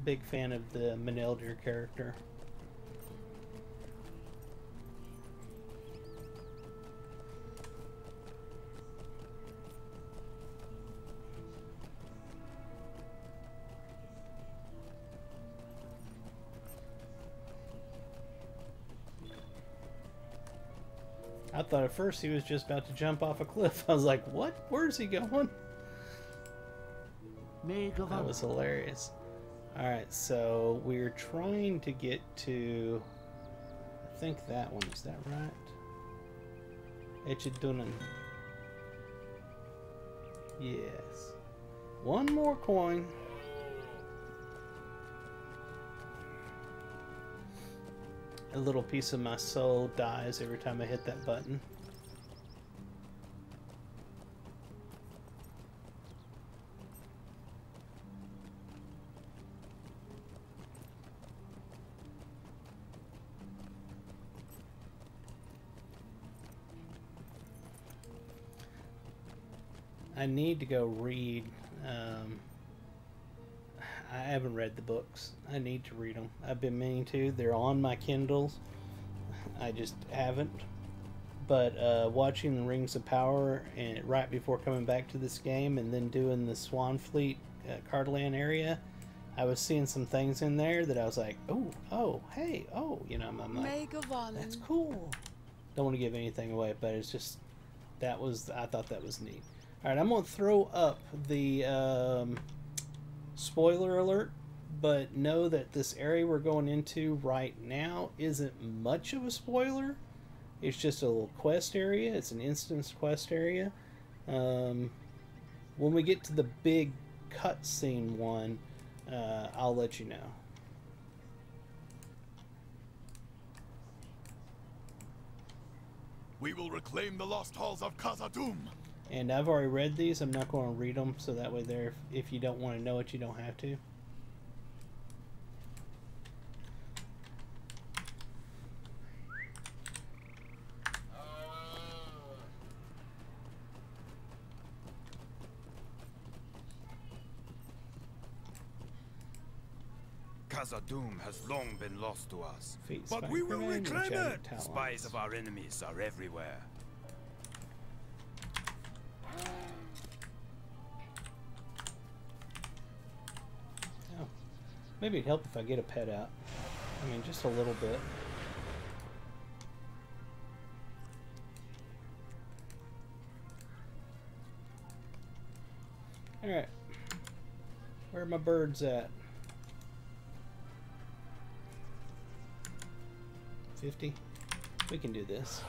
big fan of the Maneldir character. I thought at first he was just about to jump off a cliff. I was like, what? Where's he going? That was hilarious. Alright, so we're trying to get to... I think that one. Is that right? Echidunan. Yes. One more coin. A little piece of my soul dies every time I hit that button. I need to go read. I haven't read the books. I need to read them. I've been meaning to. They're on my Kindles. I just haven't. But watching the Rings of Power and right before coming back to this game and then doing the Swanfleet Cardland area, I was seeing some things in there that I was like, oh, hey, oh, you know, I'm like, that's cool. Don't want to give anything away, but it's just, I thought that was neat. All right, I'm going to throw up the spoiler alert, but know that this area we're going into right now isn't much of a spoiler. It's just a little quest area. It's an instance quest area. When we get to the big cutscene one, I'll let you know. We will reclaim the lost halls of Khazad-dûm. And I've already read these. I'm not going to read them, so that way there, if you don't want to know it, you don't have to. Khazad-dûm has long been lost to us. But we will reclaim it! Spies of our enemies are everywhere. Oh, maybe it'd help if I get a pet out. I mean, just a little bit. Alright. Where are my birds at? 50? We can do this.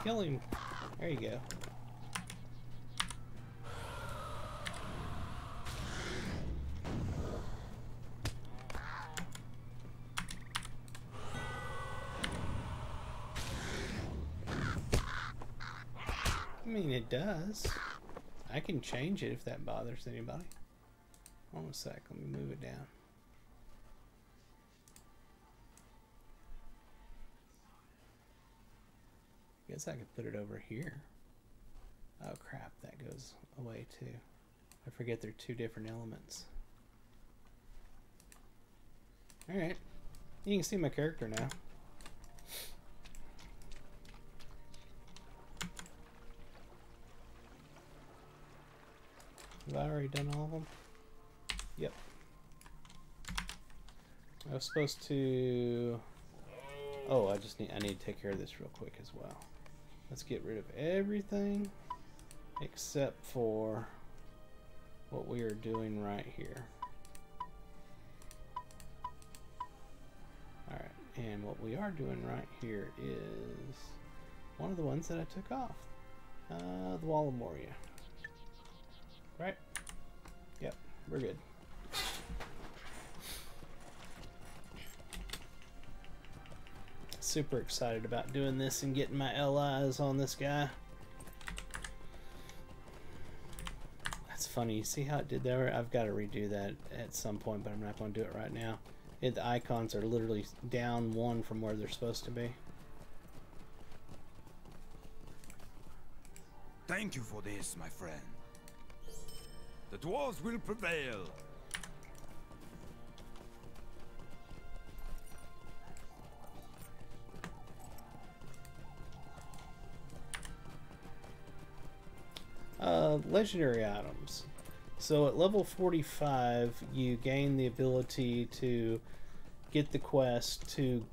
Kill him. There you go. I mean, it does. I can change it if that bothers anybody. Hold on a sec. Let me move it down. Guess I could put it over here. Oh crap, that goes away too. I forget they're two different elements. Alright. You can see my character now. Have I already done all of them? Yep. I was supposed to... Oh, I need to take care of this real quick as well. Let's get rid of everything except for what we are doing right here. Alright, and what we are doing right here is one of the ones that I took off. The Wall of Moria. Right? Yep, we're good. Super excited about doing this and getting my LIs on this guy. That's funny. You see how it did there? I've got to redo that at some point, but I'm not going to do it right now. The icons are literally down one from where they're supposed to be. Thank you for this, my friend. The dwarves will prevail. Legendary items. So at level 45, you gain the ability to get the quest to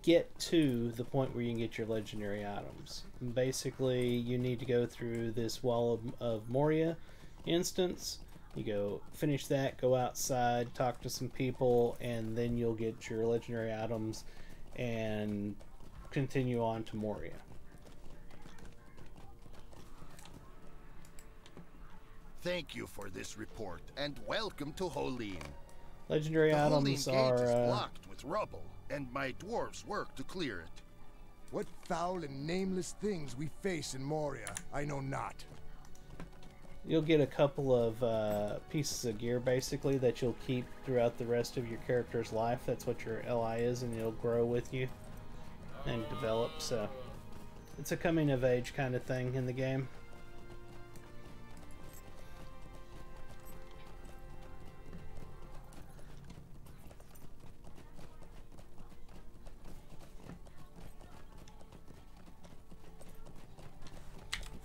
get to the point where you can get your legendary items. And basically, you need to go through this Wall of Moria instance. You go finish that, go outside, talk to some people, and then you'll get your legendary items and continue on to Moria. Thank you for this report, and welcome to Holin. Legendary The Holin items gate are is blocked with rubble, and my dwarves work to clear it. What foul and nameless things we face in Moria, I know not. you'll get a couple of pieces of gear basically that you'll keep throughout the rest of your character's life. That's what your LI is, and it'll grow with you and develop. So it's a coming of age kind of thing in the game.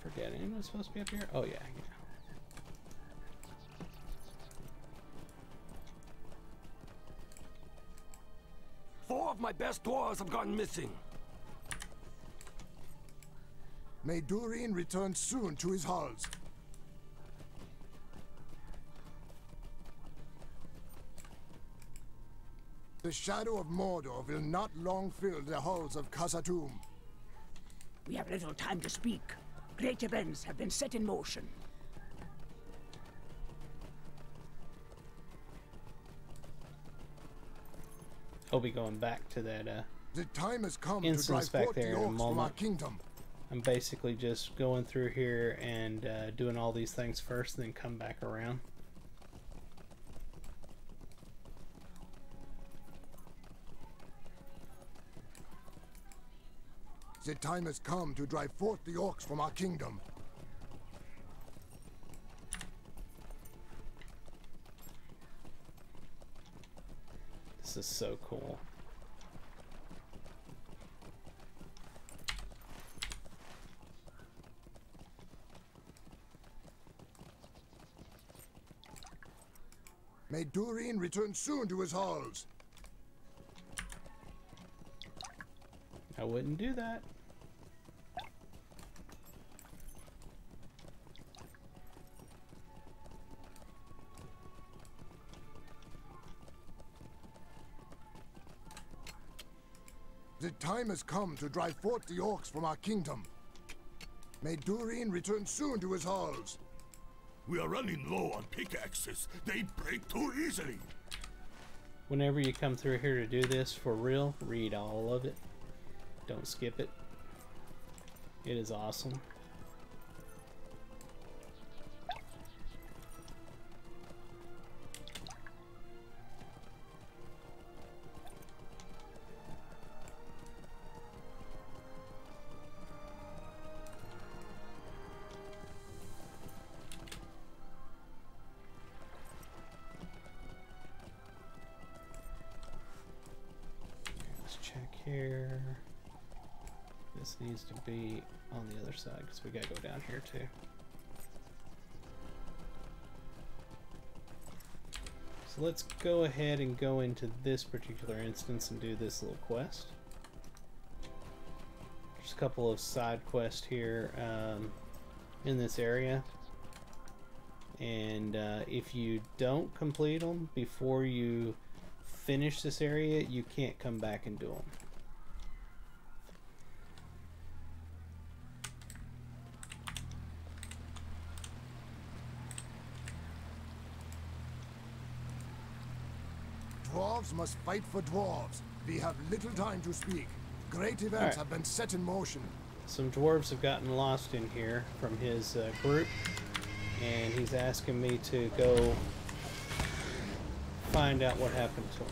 Forgetting what's supposed to be up here. Oh yeah. Four of my best dwarves have gone missing. May Durin return soon to his halls. The shadow of Mordor will not long fill the halls of Khazad-dûm. We have little time to speak. Great events have been set in motion. I'll be going back to that The time has come to instance drive back forth the there in a orcs from our moment. kingdom. I'm basically just going through here and doing all these things first, then come back around. The time has come to drive forth the orcs from our kingdom. This is so cool. May Durin return soon to his halls. I wouldn't do that. The time has come to drive forth the orcs from our kingdom. May Durin return soon to his halls. We are running low on pickaxes. They break too easily. Whenever you come through here to do this for real, read all of it. Don't skip it. It is awesome. Let's check here. This needs to be on the other side because we gotta go down here too. So let's go ahead and go into this particular instance and do this little quest. There's a couple of side quests here in this area, and if you don't complete them before you finish this area, you can't come back and do them. Dwarves must fight for dwarves. We have little time to speak. Great events Alright. have been set in motion. Some dwarves have gotten lost in here from his group, and he's asking me to go find out what happened to them.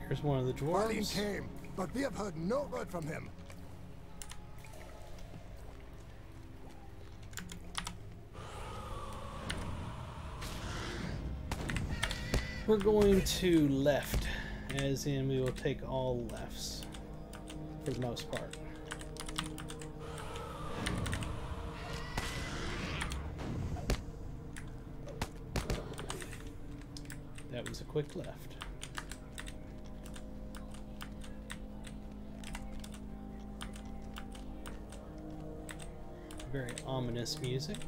Here's one of the Marlene dwarves. came, but we have heard no word from him. We're going to left, as in we will take all lefts, for the most part. That was a quick left. Very ominous music.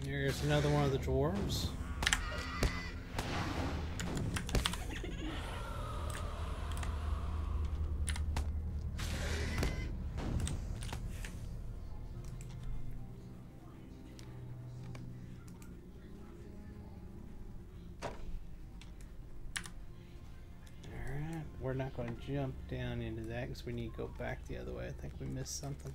There's another one of the dwarves. Alright, we're not going to jump down into that because we need to go back the other way. I think we missed something.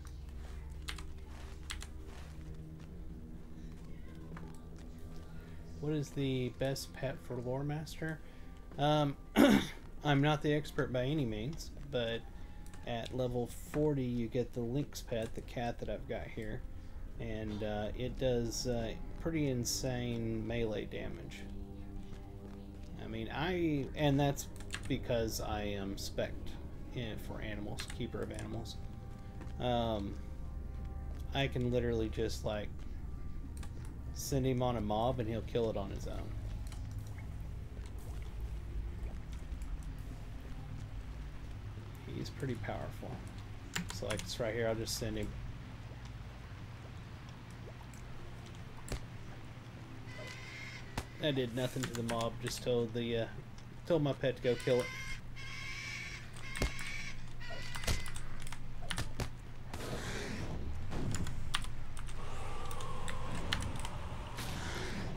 What is the best pet for Lore Master? I'm not the expert by any means, but at level 40 you get the Lynx pet, the cat that I've got here, and it does pretty insane melee damage. I mean, and that's because I am spec'd for animals, keeper of animals. I can literally just like send him on a mob and he'll kill it on his own. He's pretty powerful. So like it's right here, I'll just send him. I did nothing to the mob, just told the told my pet to go kill it.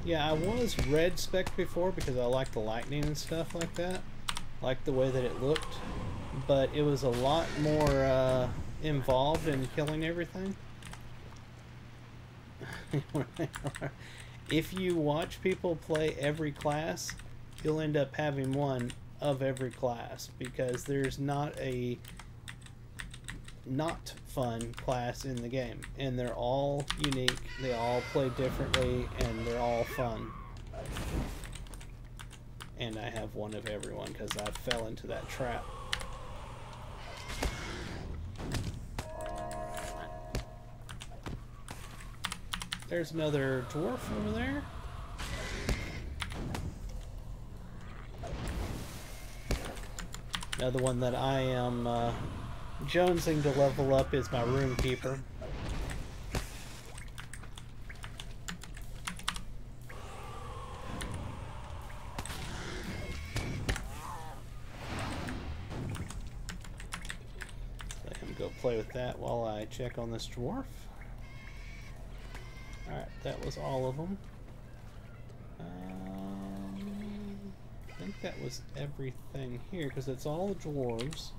Yeah, I was red spec before because I like the lightning and stuff like that. Like the way that it looked. But it was a lot more involved in killing everything. If you watch people play every class, you'll end up having one of every class because there's not a not fun class in the game, and they're all unique, they all play differently, and they're all fun. And I have one of everyone because I fell into that trap. There's another dwarf over there. Another one that I am jonesing to level up is my room keeper. Let him go play with that while I check on this dwarf. Alright, that was all of them. I think that was everything here, because it's all the dwarves.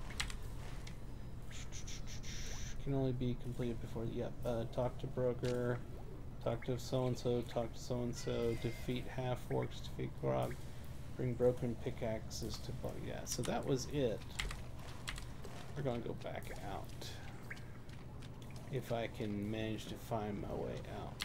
Can only be completed before, yep, talk to broker, talk to so-and-so, talk to so-and-so, defeat half-orcs, defeat grog, bring broken pickaxes to, yeah, so that was it. We're gonna go back out. If I can manage to find my way out.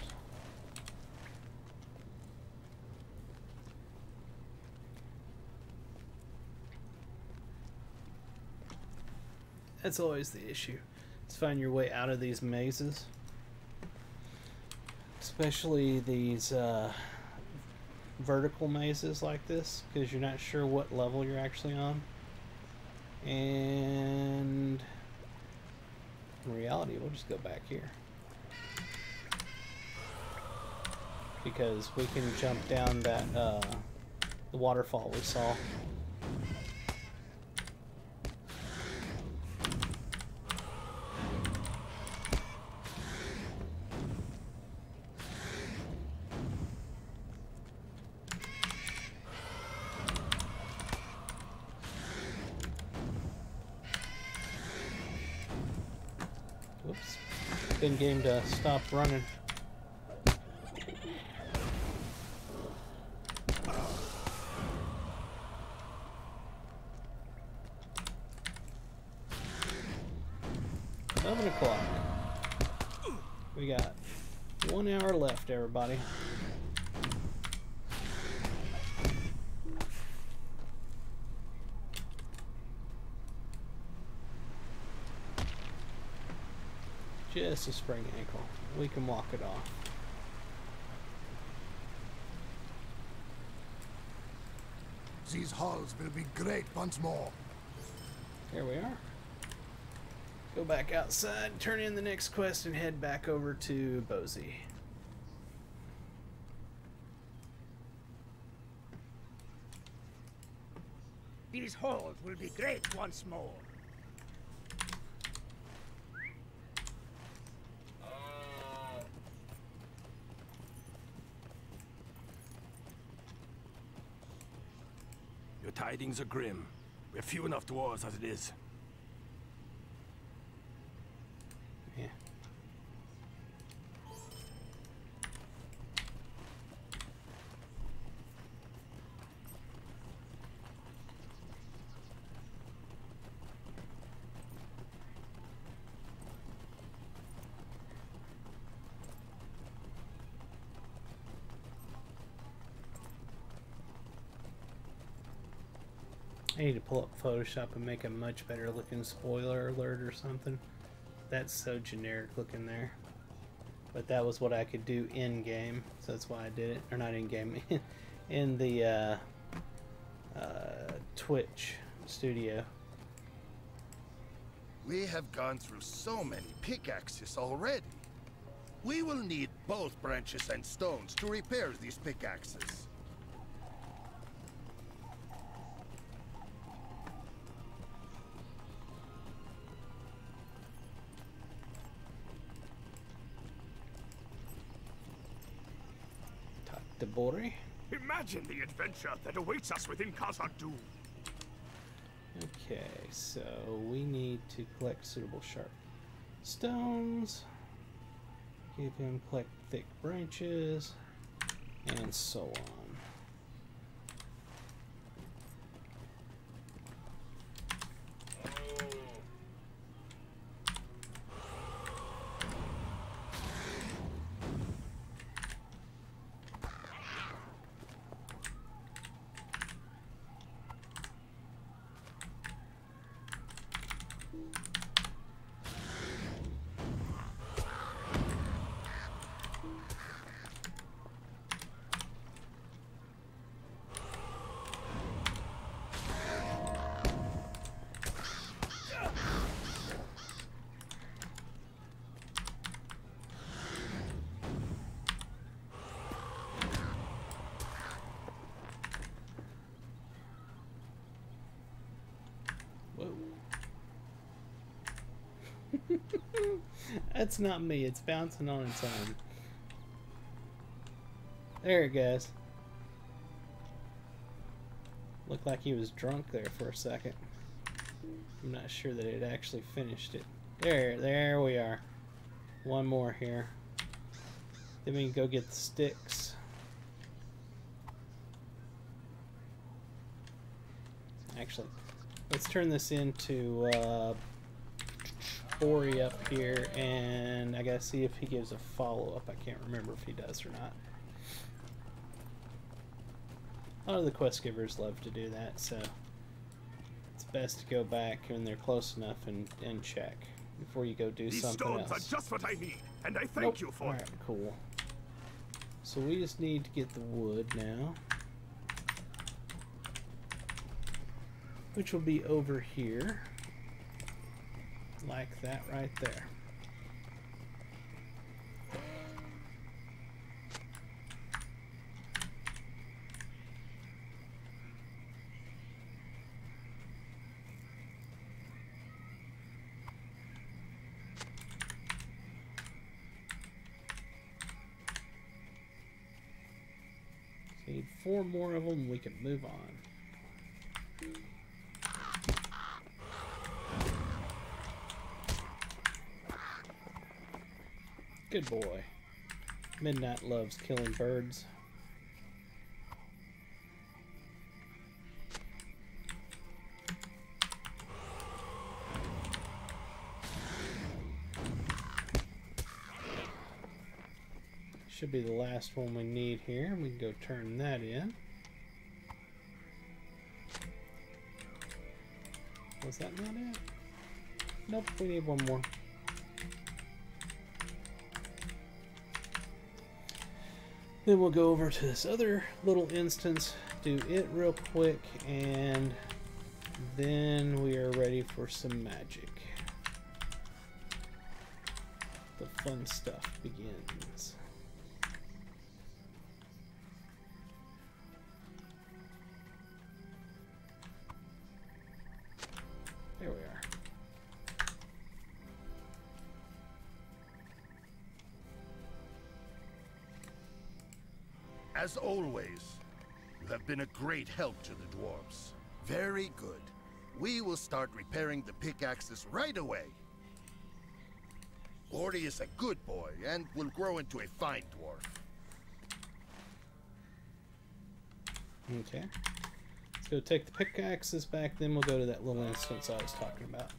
That's always the issue. Is find your way out of these mazes. Especially these vertical mazes like this, because you're not sure what level you're actually on. And in reality, we'll just go back here. Because we can jump down that the waterfall we saw. Whoops. Good game to stop running. $11 o'clock. We got 1 hour left, everybody. Just a sprained ankle. We can walk it off. These halls will be great once more. Here we are. Go back outside, turn in the next quest, and head back over to Bozy. These halls will be great once more. Your tidings are grim. We're few enough dwarves as it is. Yeah. I need to pull up Photoshop and make a much better looking spoiler alert or something. That's so generic looking there. But that was what I could do in game, so that's why I did it. Or not in game, in the Twitch studio. We have gone through so many pickaxes already. We will need both branches and stones to repair these pickaxes. to Bori. Imagine the adventure that awaits us within Khazad-dûm. Okay, so we need to collect suitable sharp stones. Give him collect thick branches, and so on. That's not me, it's bouncing on its own. There it goes. Looked like he was drunk there for a second. I'm not sure that it actually finished it. There we are. One more here. Then we can go get the sticks. Actually, let's turn this into Bori up here, and I gotta see if he gives a follow-up. I can't remember if he does or not. A lot of the quest givers love to do that, so it's best to go back when they're close enough and check before you go do something else. These stones are just what I need, and I thank you for it. Alright, cool. So we just need to get the wood now, which will be over here. Like that right there. Need 4 more of them, we can move on. Good boy. Midnight loves killing birds. Should be the last one we need here. We can go turn that in. Was that not it? Nope, we need one more. Then we'll go over to this other little instance, do it real quick, and then we are ready for some magic. The fun stuff begins. There we are. As always, you have been a great help to the dwarves. Very good. We will start repairing the pickaxes right away. Bori is a good boy and will grow into a fine dwarf. Okay. Let's go take the pickaxes back, then we'll go to that little instance I was talking about.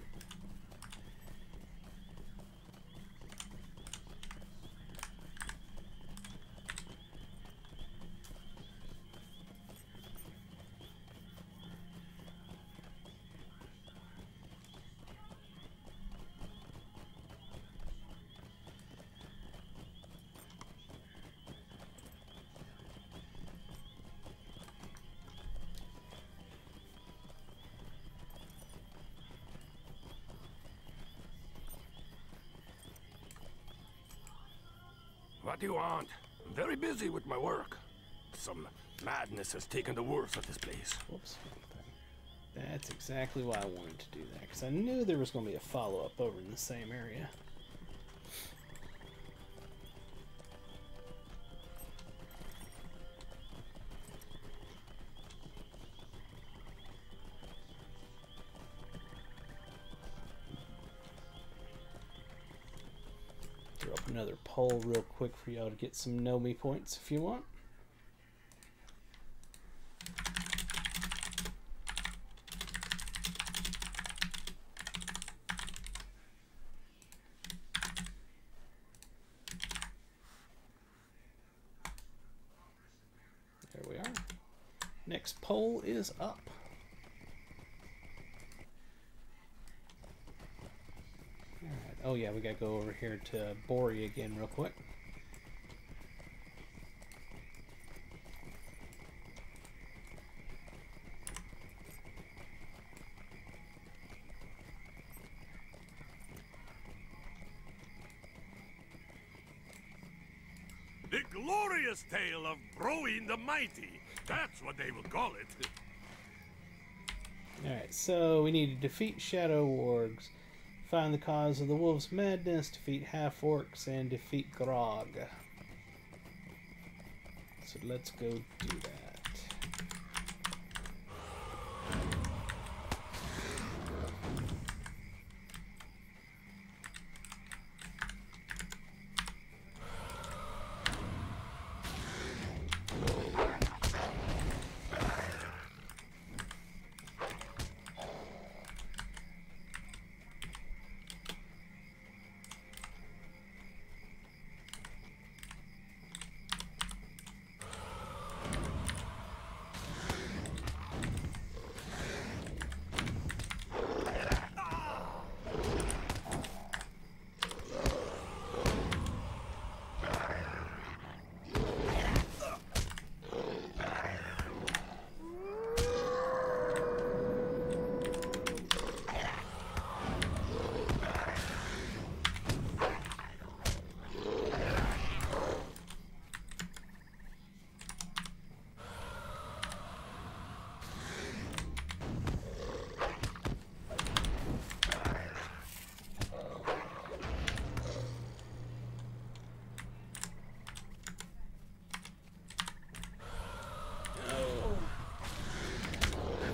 What do you want? I'm very busy with my work. Some madness has taken the worst of this place. Whoops. That's exactly why I wanted to do that, because I knew there was going to be a follow-up over in the same area. another poll real quick for y'all to get some know me points if you want. There we are. Next poll is up. Alright, oh yeah, we gotta go over here to Bori again real quick. The glorious tale of Broin the Mighty. That's what they will call it. Alright, so we need to defeat Shadow Wargs, find the cause of the wolf's madness, defeat half-orcs, and defeat Grog. So let's go do that.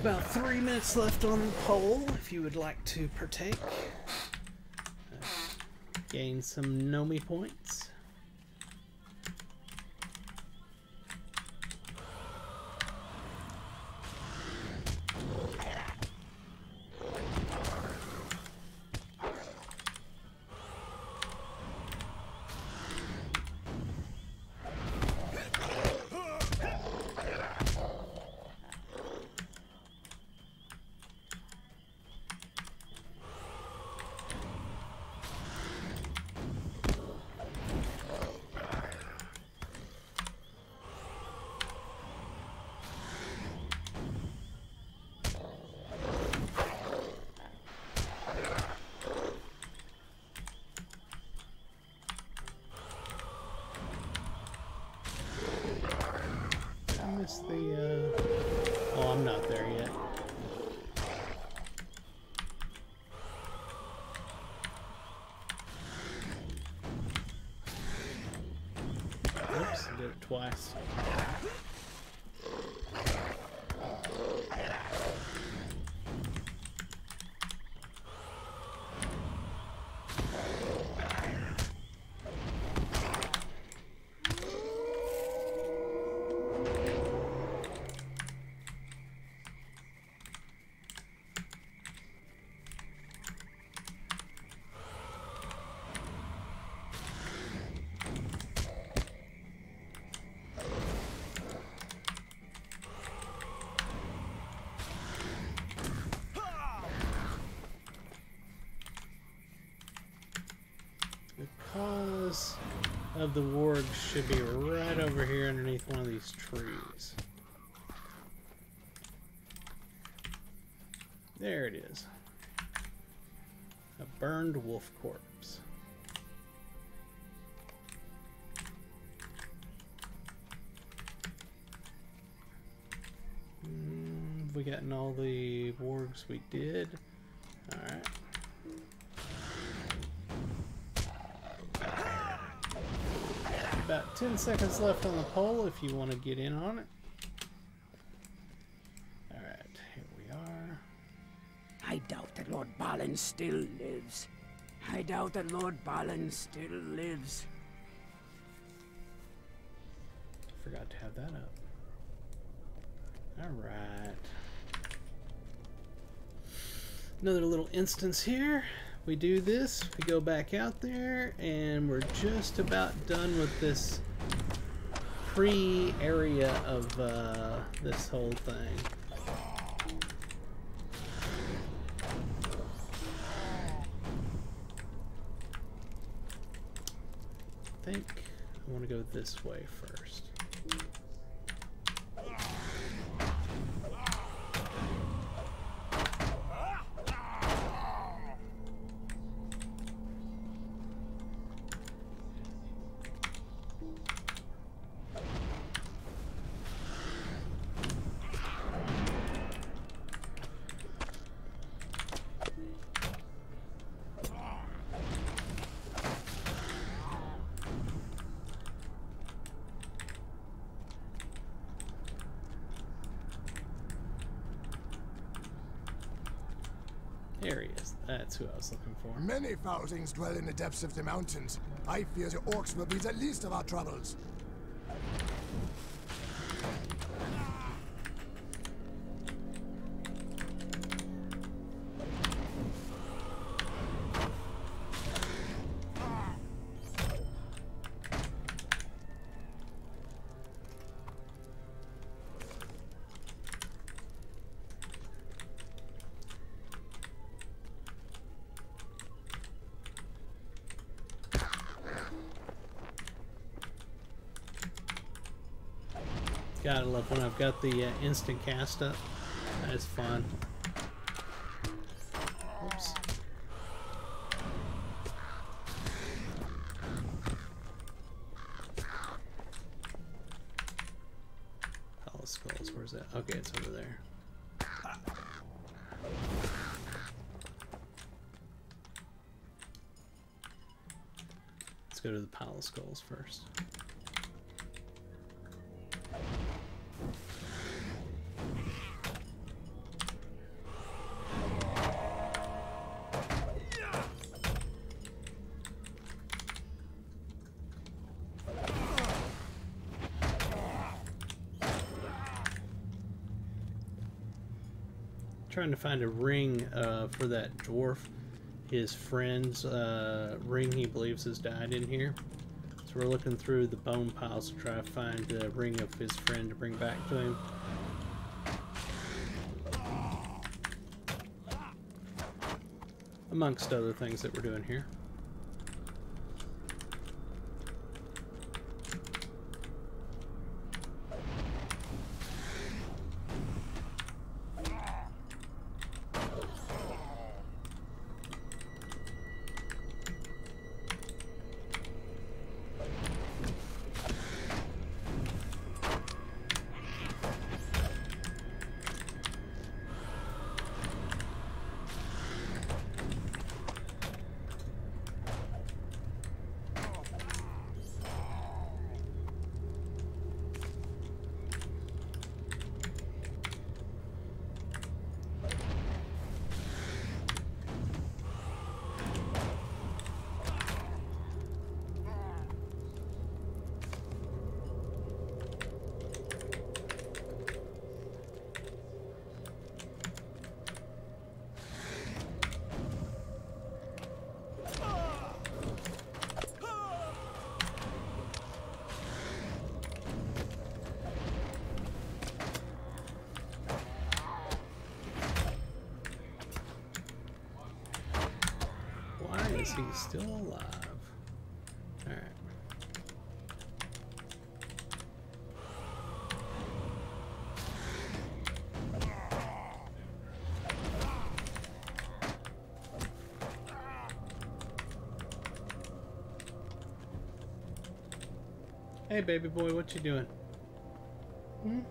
About 3 minutes left on the poll if you would like to partake. Gain some know me points. Oh, I'm not there yet. Oops, I did it twice. Cause of the warg should be right over here underneath one of these trees. There it is. A burned wolf corpse. Have we gotten all the wargs we did? Alright. About 10 seconds left on the poll if you want to get in on it. Alright, here we are. I doubt that Lord Balin still lives. I doubt that Lord Balin still lives. forgot to have that up. Alright. Another little instance here. We do this, we go back out there, and we're just about done with this pre-area of this whole thing. I think I want to go this way first. There he is. That's who I was looking for. Many foulings dwell in the depths of the mountains. I fear the orcs will be the least of our troubles. Gotta love when I've got the instant cast up. That is fun. Oops. Palace Skulls, where's that? Okay, it's over there. Let's go to the Palace Skulls first. Trying to find a ring for that dwarf. His friend's ring he believes has died in here. So we're looking through the bone piles to try to find the ring of his friend to bring back to him. Amongst other things that we're doing here. Is he still alive? Alright. Hey baby boy, what you doing? Hmm?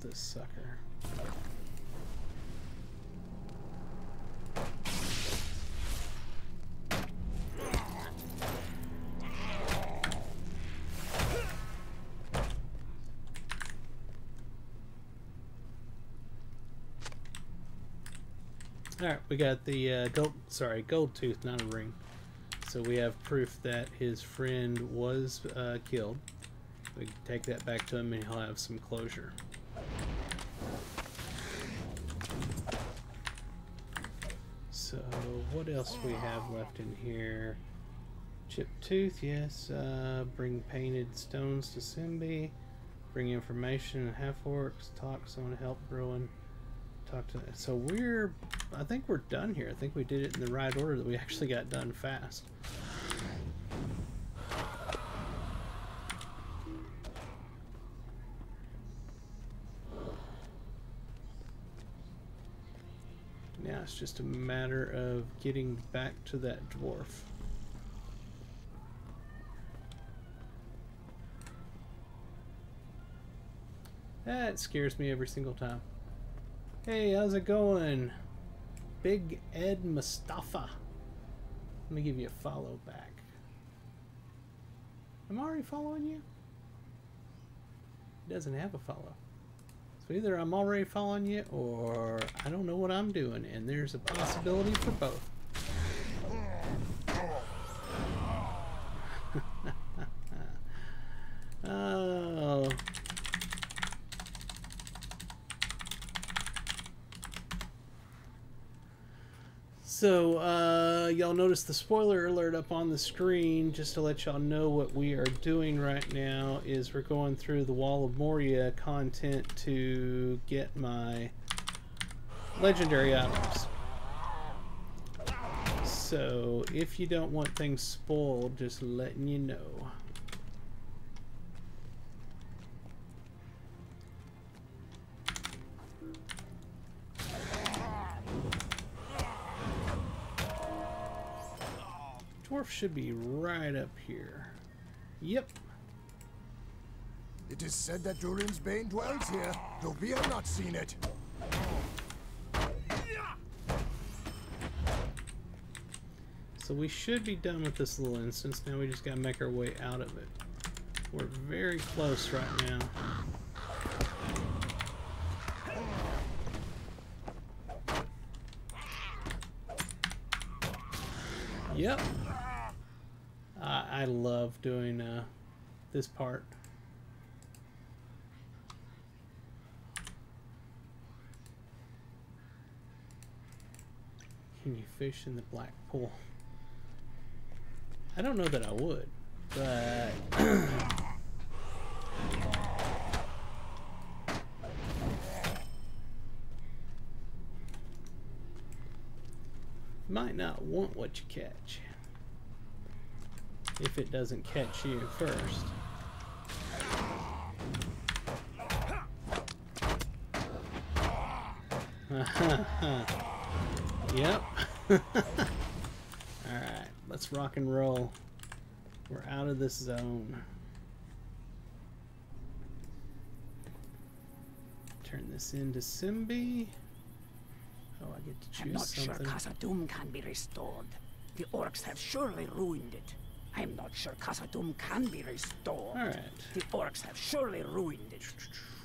this sucker. Alright, we got the gold tooth, not a ring. So we have proof that his friend was killed. We can take that back to him and he'll have some closure. So what else we have left in here? Chipped tooth, yes. Bring painted stones to Simbi. Bring information and half-orcs. Talk someone to help Bruin. Talk to. So I think we're done here. I think we did it in the right order, that we actually got done fast. Now it's just a matter of getting back to that dwarf. That scares me every single time. Hey, how's it going? Big Ed Mustafa. Let me give you a follow back. Am I already following you? It doesn't have a follow. So either I'm already following you or I don't know what I'm doing, and there's a possibility for both. Oh. So, y'all notice the spoiler alert up on the screen. Just to let y'all know what we are doing right now is we're going through the Wall of Moria content to get my legendary items. So, if you don't want things spoiled, just letting you know. Dwarf should be right up here. Yep. It is said that Durin's Bane dwells here, though we have not seen it. So we should be done with this little instance. Now we just gotta make our way out of it. We're very close right now. Yep. I love doing this part. Can you fish in the black pool? I don't know that I would, but might not want what you catch if it doesn't catch you first. Yep. Alright, let's rock and roll. We're out of this zone. Turn this into Simbi. Oh, I get to choose I'm not something. sure Khazad-dûm can be restored. The orcs have surely ruined it. I'm not sure Khazad-dûm can be restored. Alright. The orcs have surely ruined it.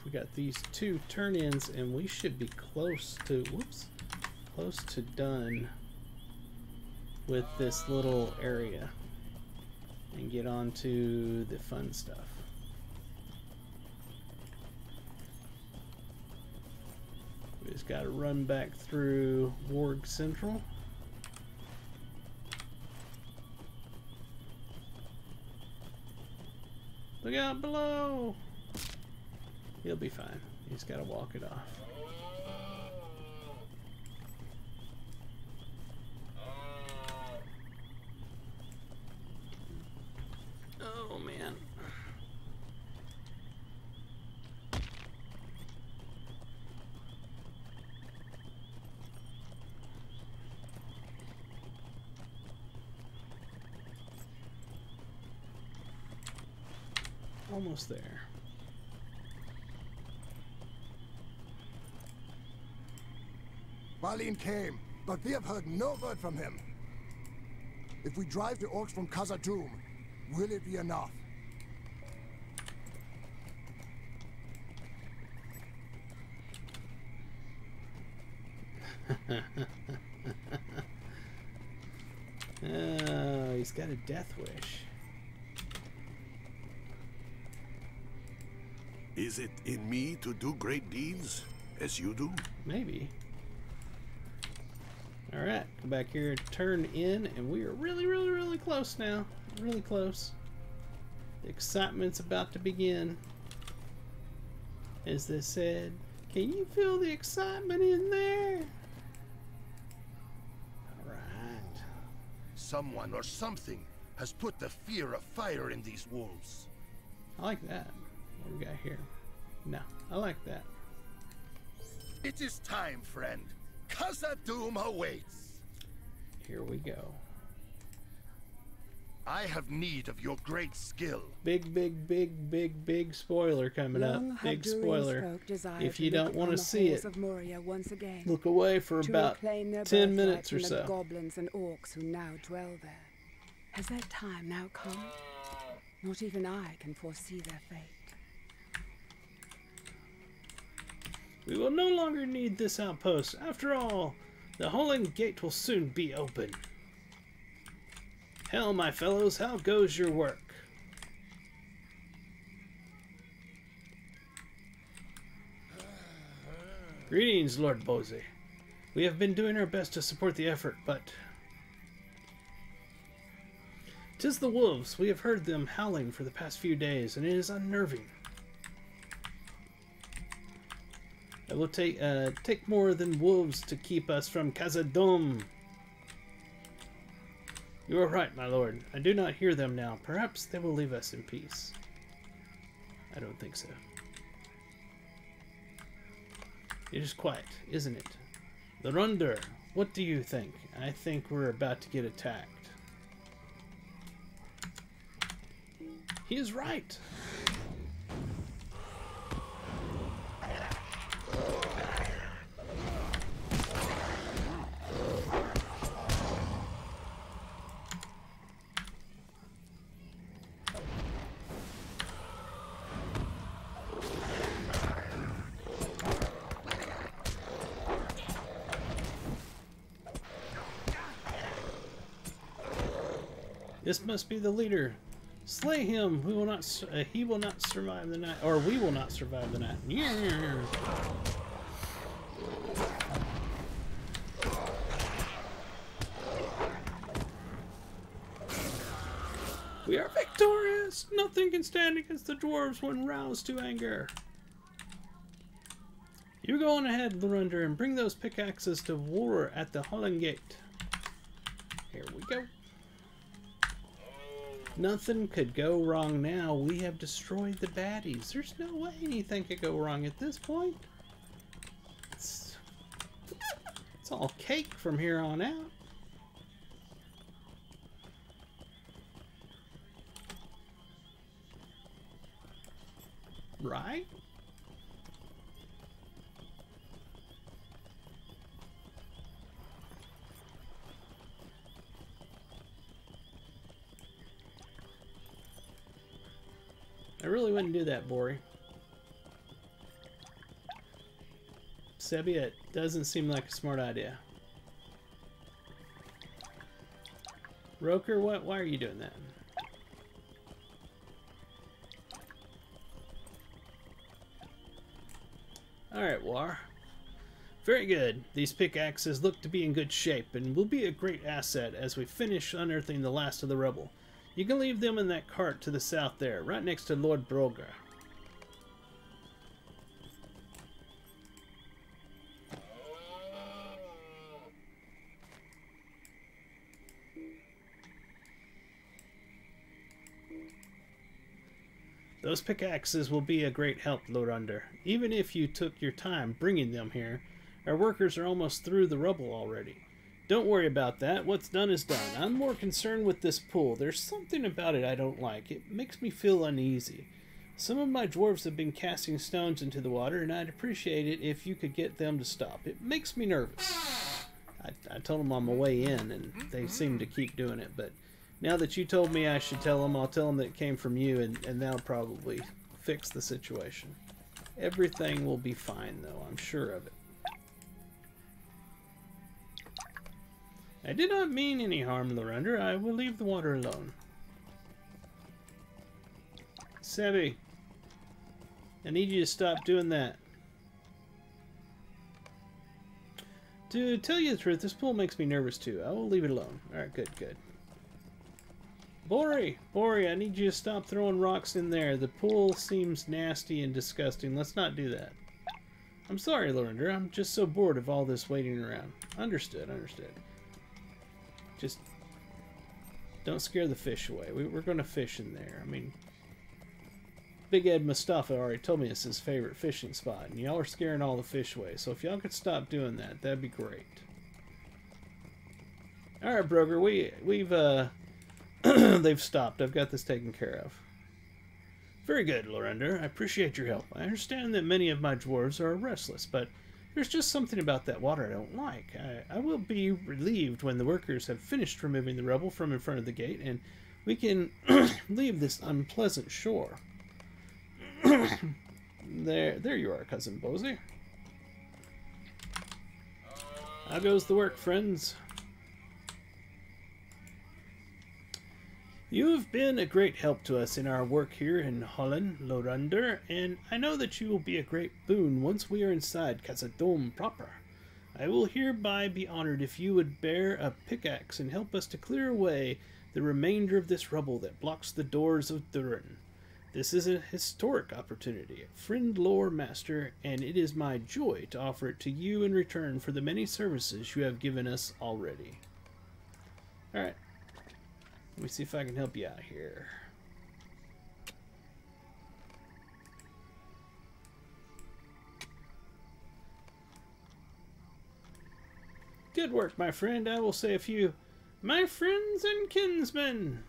We got these two turn-ins, and we should be close to, whoops, close to done with this little area and get on to the fun stuff. We just got to run back through Warg Central. Look out below! He'll be fine. He's got to walk it off. Oh, man. Almost there. Balin came, but we have heard no word from him. If we drive the orcs from Khazad-dûm, will it be enough? Oh, he's got a death wish. Is it in me to do great deeds, as you do? Maybe. Alright, come back here and turn in, and we are really, really, really close now. Really close. The excitement's about to begin. As they said, can you feel the excitement in there? Alright. Someone or something has put the fear of fire in these wolves. I like that. What do we got here? No, I like that. It is time, friend. Khazad-dûm awaits. Here we go. I have need of your great skill. Big spoiler coming up. Big spoiler. If you don't want to see it, look away for about 10 minutes or so. The goblins and orcs who now dwell there. Has that time now come? Not even I can foresee their fate. We will no longer need this outpost. After all, the Holland Gate will soon be open. Hell, my fellows, how goes your work? Greetings, Lord Bose. We have been doing our best to support the effort, but 'tis the wolves. We have heard them howling for the past few days, and it is unnerving. It will take more than wolves to keep us from Khazad-dûm. You are right, my lord. I do not hear them now. Perhaps they will leave us in peace. I don't think so. It is quiet, isn't it? Lorrundor, what do you think? I think we're about to get attacked. He is right. This must be the leader. Slay him. We will not. He will not survive the night, or we will not survive the night. Yeah. We are victorious. Nothing can stand against the dwarves when roused to anger. You go on ahead, Lorrundor, and bring those pickaxes to war at the Holland Gate. Here we go. Nothing could go wrong now. We have destroyed the baddies. There's no way anything could go wrong at this point. It's all cake from here on out. Right? I really wouldn't do that, Bori. Sebi, it doesn't seem like a smart idea. Roker, why are you doing that? Alright, War. Very good. These pickaxes look to be in good shape and will be a great asset as we finish unearthing the last of the rubble. You can leave them in that cart to the south there, right next to Lord Broga. Those pickaxes will be a great help, Lorrundor. Even if you took your time bringing them here, our workers are almost through the rubble already. Don't worry about that. What's done is done. I'm more concerned with this pool. There's something about it I don't like. It makes me feel uneasy. Some of my dwarves have been casting stones into the water, and I'd appreciate it if you could get them to stop. It makes me nervous. I told them on my way in, and they seem to keep doing it, but now that you told me I should tell them, I'll tell them that it came from you, and that'll probably fix the situation. Everything will be fine, though. I'm sure of it. I did not mean any harm, Lorrundor. I will leave the water alone. Sebby, I need you to stop doing that. To tell you the truth, this pool makes me nervous too. I will leave it alone. Alright, good, good. Bori, I need you to stop throwing rocks in there. The pool seems nasty and disgusting. Let's not do that. I'm sorry, Lorrundor. I'm just so bored of all this waiting around. Understood, understood. Just don't scare the fish away. We're going to fish in there. I mean, Big Ed Mustafa already told me it's his favorite fishing spot, and y'all are scaring all the fish away. So if y'all could stop doing that, that'd be great. All right, Broger, we've they've stopped. I've got this taken care of. Very good, Lorrundor. I appreciate your help. I understand that many of my dwarves are restless, but there's just something about that water I don't like. I will be relieved when the workers have finished removing the rubble from in front of the gate, and we can leave this unpleasant shore. There you are, Cousin Bozy. How goes the work, friends? You have been a great help to us in our work here in Holland, Lorrundor, and I know that you will be a great boon once we are inside Khazad-dûm proper. I will hereby be honored if you would bear a pickaxe and help us to clear away the remainder of this rubble that blocks the doors of Durin. This is a historic opportunity, friend lore master, and it is my joy to offer it to you in return for the many services you have given us already. Alright. Let me see if I can help you out here. Good work, my friend. I will say a few, my friends and kinsmen.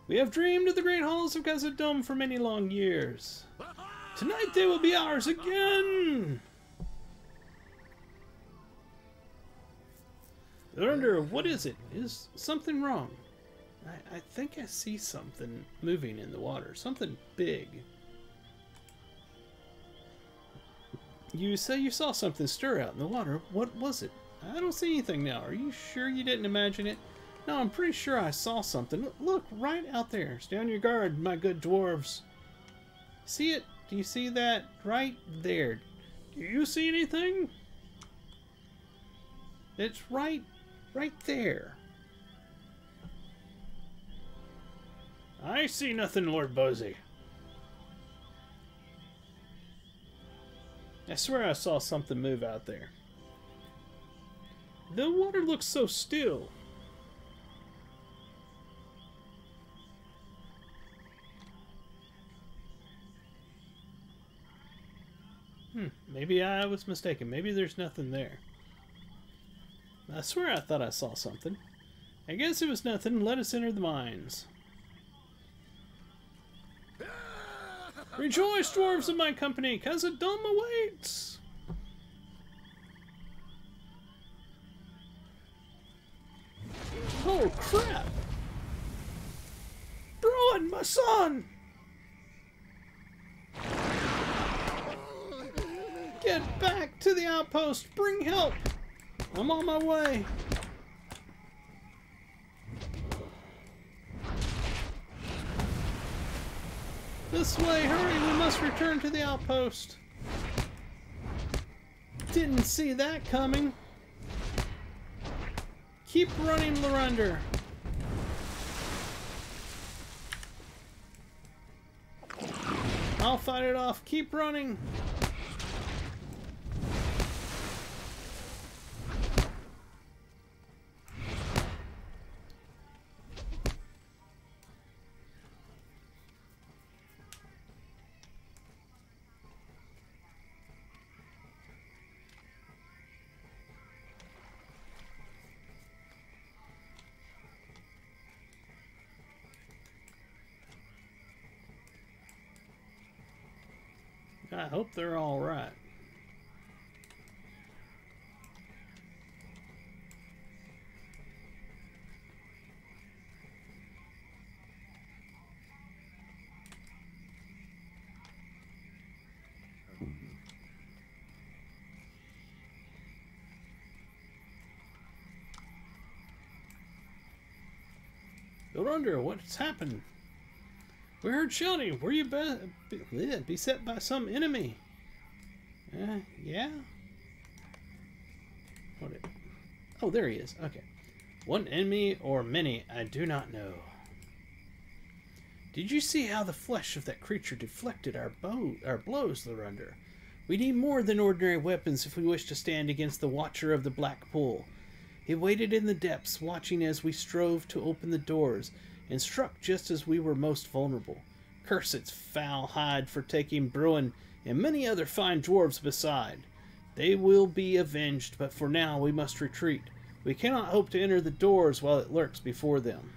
We have dreamed of the great halls of Khazad-dûm for many long years. Tonight they will be ours again. Lorrundor, what is it? Is something wrong? I think I see something moving in the water. Something big. You say you saw something stir out in the water. What was it? I don't see anything now. Are you sure you didn't imagine it? No, I'm pretty sure I saw something. Look, right out there. Stay on your guard, my good dwarves. See it? Do you see that? Right there. Do you see anything? It's right there. I see nothing, Lord Bozy. I swear I saw something move out there. The water looks so still. Maybe I was mistaken. Maybe there's nothing there. I swear I thought I saw something. I guess it was nothing. Let us enter the mines. Rejoice, dwarves of my company! Khazad-dûm awaits! Oh, crap! Broen, my son! Get back to the outpost! Bring help! I'm on my way! This way, hurry! We must return to the outpost! Didn't see that coming! Keep running, Lorrundor! I'll fight it off! Keep running! I hope they're all right. Lorrundor, what's happened? We heard shouting. Were you beset by some enemy? Yeah? What? Oh, there he is. Okay. One enemy or many, I do not know. Did you see how the flesh of that creature deflected our blows, Lorrundor? We need more than ordinary weapons if we wish to stand against the Watcher of the Black Pool. He waited in the depths, watching as we strove to open the doors, and struck just as we were most vulnerable. Curse its foul hide for taking Bruin and many other fine dwarves beside. They will be avenged, but for now we must retreat. We cannot hope to enter the doors while it lurks before them.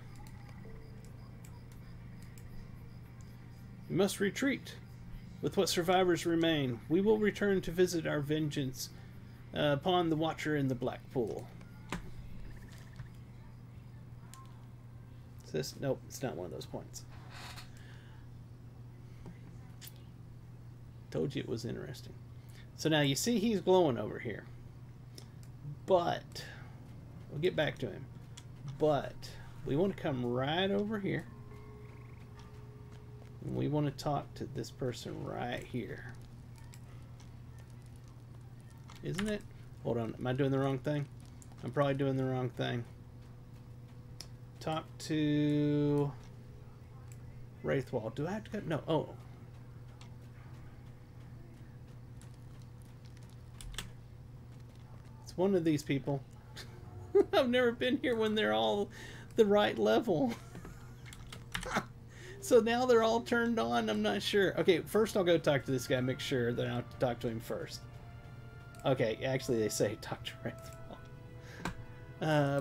We must retreat. With what survivors remain, we will return to visit our vengeance upon the Watcher in the Black Pool. Is this? Nope, it's not one of those points. Told you it was interesting. So now you see he's glowing over here. But, we'll get back to him. But, we want to come right over here. We want to talk to this person right here. Isn't it? Hold on. Am I doing the wrong thing? I'm probably doing the wrong thing. Talk to Wraithwall. Do I have to go? No. Oh. It's one of these people. I've never been here when they're all the right level. So now they're all turned on. I'm not sure. Okay, first I'll go talk to this guy, make sure that I have to talk to him first. Okay, actually they say talk to Wraithwall.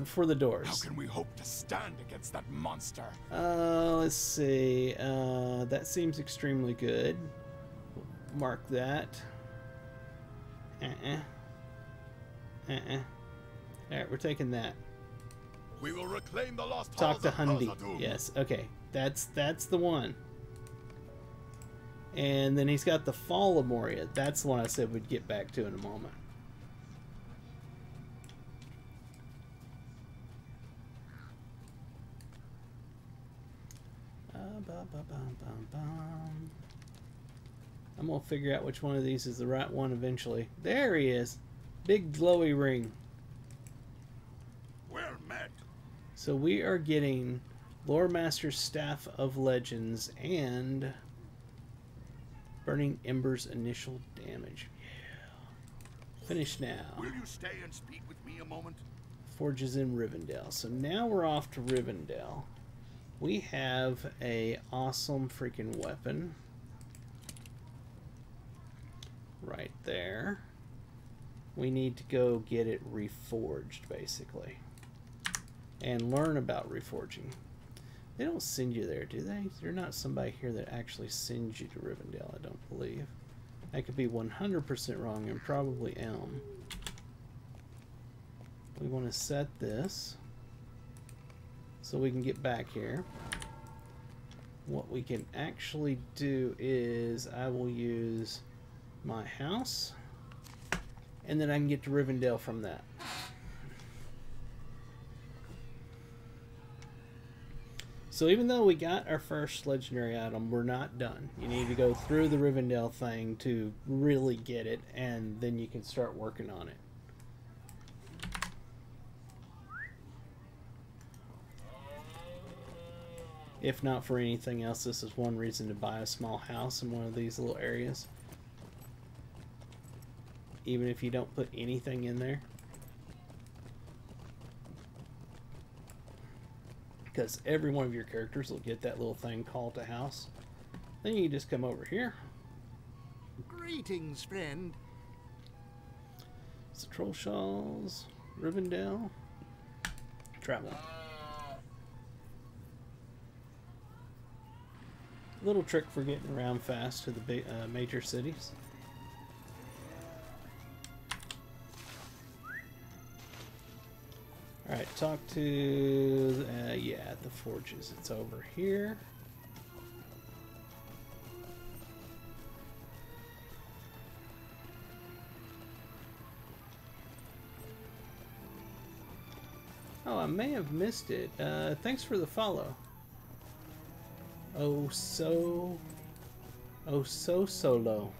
For the doors. How can we hope to stand against that monster? Let's see. That seems extremely good. Mark that. Alright, we're taking that. We will reclaim the lost Talk to halls of Hundi. Khazad-dûm. Yes, okay. That's the one. And then he's got the Fall of Moria. That's the one I said we'd get back to in a moment. I'm gonna figure out which one of these is the right one eventually. There he is. Big glowy ring. Well met. So we are getting Lore Master's Staff of Legends and Burning Ember's initial damage. Yeah. Finish now. Will you stay and speak with me a moment? Forges in Rivendell. So now we're off to Rivendell. We have a awesome freaking weapon. Right there. We need to go get it reforged, basically. And learn about reforging. They don't send you there, do they? There's not somebody here that actually sends you to Rivendell, I don't believe. I could be 100% wrong and probably am. We want to set this so we can get back here. What we can actually do is I will use my house and then I can get to Rivendell from that. So even though we got our first legendary item, we're not done. You need to go through the Rivendell thing to really get it, and then you can start working on it. If not for anything else, this is one reason to buy a small house in one of these little areas. Even if you don't put anything in there. Because every one of your characters will get that little thing called a house. Then you just come over here. Greetings, friend. It's the Troll Shawls, Rivendell, travel. Little trick for getting around fast to the big, major cities. Alright, talk to... yeah, the forges. It's over here. Oh, I may have missed it. Thanks for the follow. Oh so solo.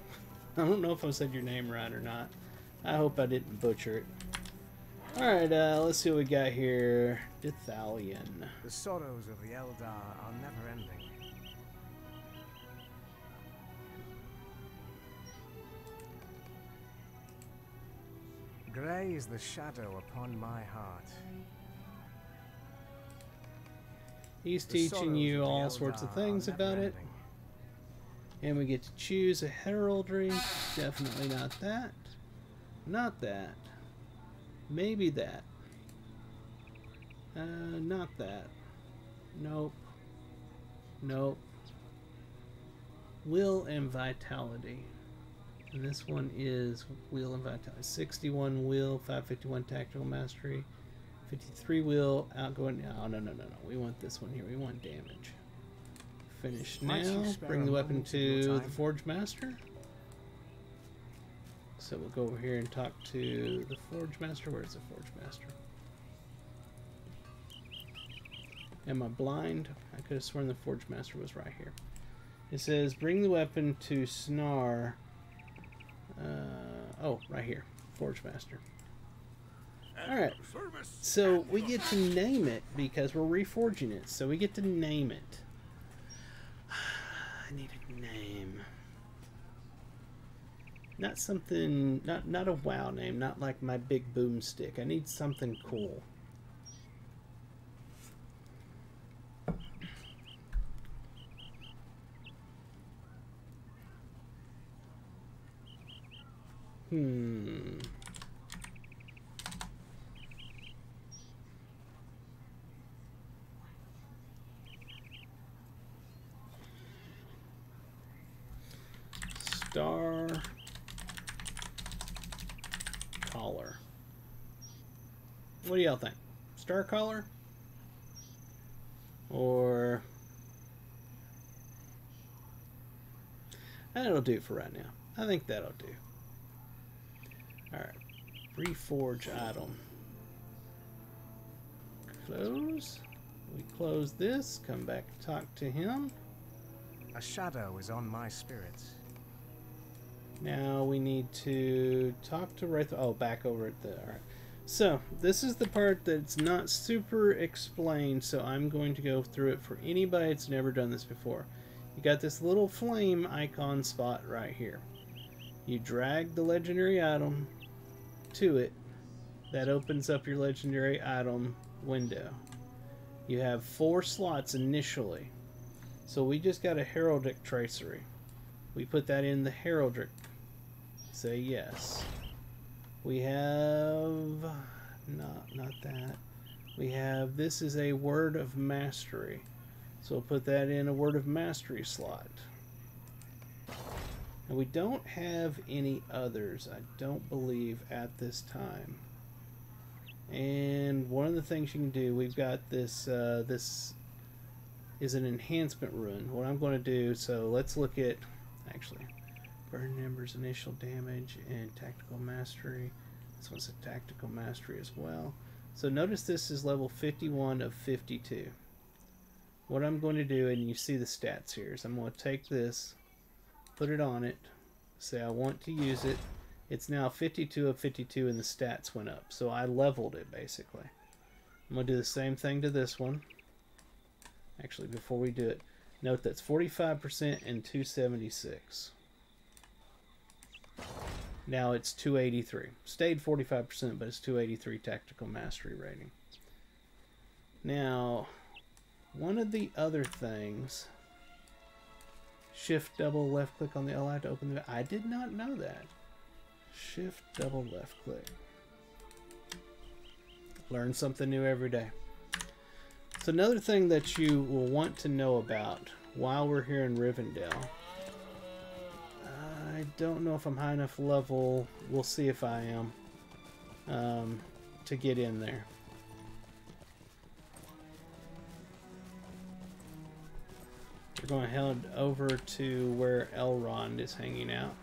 I don't know if I said your name right or not. I hope I didn't butcher it. Alright, let's see what we got here. Dithalion. The sorrows of the Eldar are never ending. Grey is the shadow upon my heart. He's teaching you all sorts of things about it. And we get to choose a heraldry. Definitely not that. Not that. Maybe that. Not that. Nope. Nope. Will and vitality. And this one is will and vitality. 61 will, 551 tactical mastery, 53 will, outgoing. No. We want this one here. We want damage. Finish now. Bring the weapon to the Forge Master. So we'll go over here and talk to the Forge Master. Where's the Forge Master? Am I blind? I could have sworn the Forge Master was right here. It says bring the weapon to Snar. Oh, right here. Forge Master. Alright. So we get to name it because we're reforging it. So we get to name it. I need a name. Not something, not a WoW name, not like my big boomstick. I need something cool. Star Collar. What do y'all think? Star Collar? Or... that'll do for right now. I think that'll do. Alright. Reforge item. Close. We close this. Come back and talk to him. A shadow is on my spirits. Now we need to talk to Wraith. Oh, back over at the... Alright. So, this is the part that's not super explained, so I'm going to go through it for anybody that's never done this before. You got this little flame icon spot right here. You drag the legendary item to it. That opens up your legendary item window. You have 4 slots initially. So we just got a heraldic tracery. We put that in the heraldic. Say yes. We have not that. We have, this is a word of mastery. So we'll put that in a word of mastery slot. And we don't have any others, I don't believe, at this time. And one of the things you can do, we've got this, this is an enhancement rune. What I'm going to do, so let's look at, actually, burn embers, initial damage, and tactical mastery. This one's a tactical mastery as well. So notice this is level 51 of 52. What I'm going to do, and you see the stats here, is I'm going to take this, put it on it, say I want to use it. It's now 52 of 52 and the stats went up. So I leveled it basically. I'm going to do the same thing to this one. Actually, before we do it, note that's 45% and 276. Now it's 283. Stayed 45%, but it's 283 tactical mastery rating. Now, one of the other things, shift double left click on the ally to open the... I did not know that. Shift double left click. Learn something new every day. So another thing that you will want to know about while we're here in Rivendell. I don't know if I'm high enough level. We'll see if I am to get in there. We're going to head over to where Elrond is hanging out.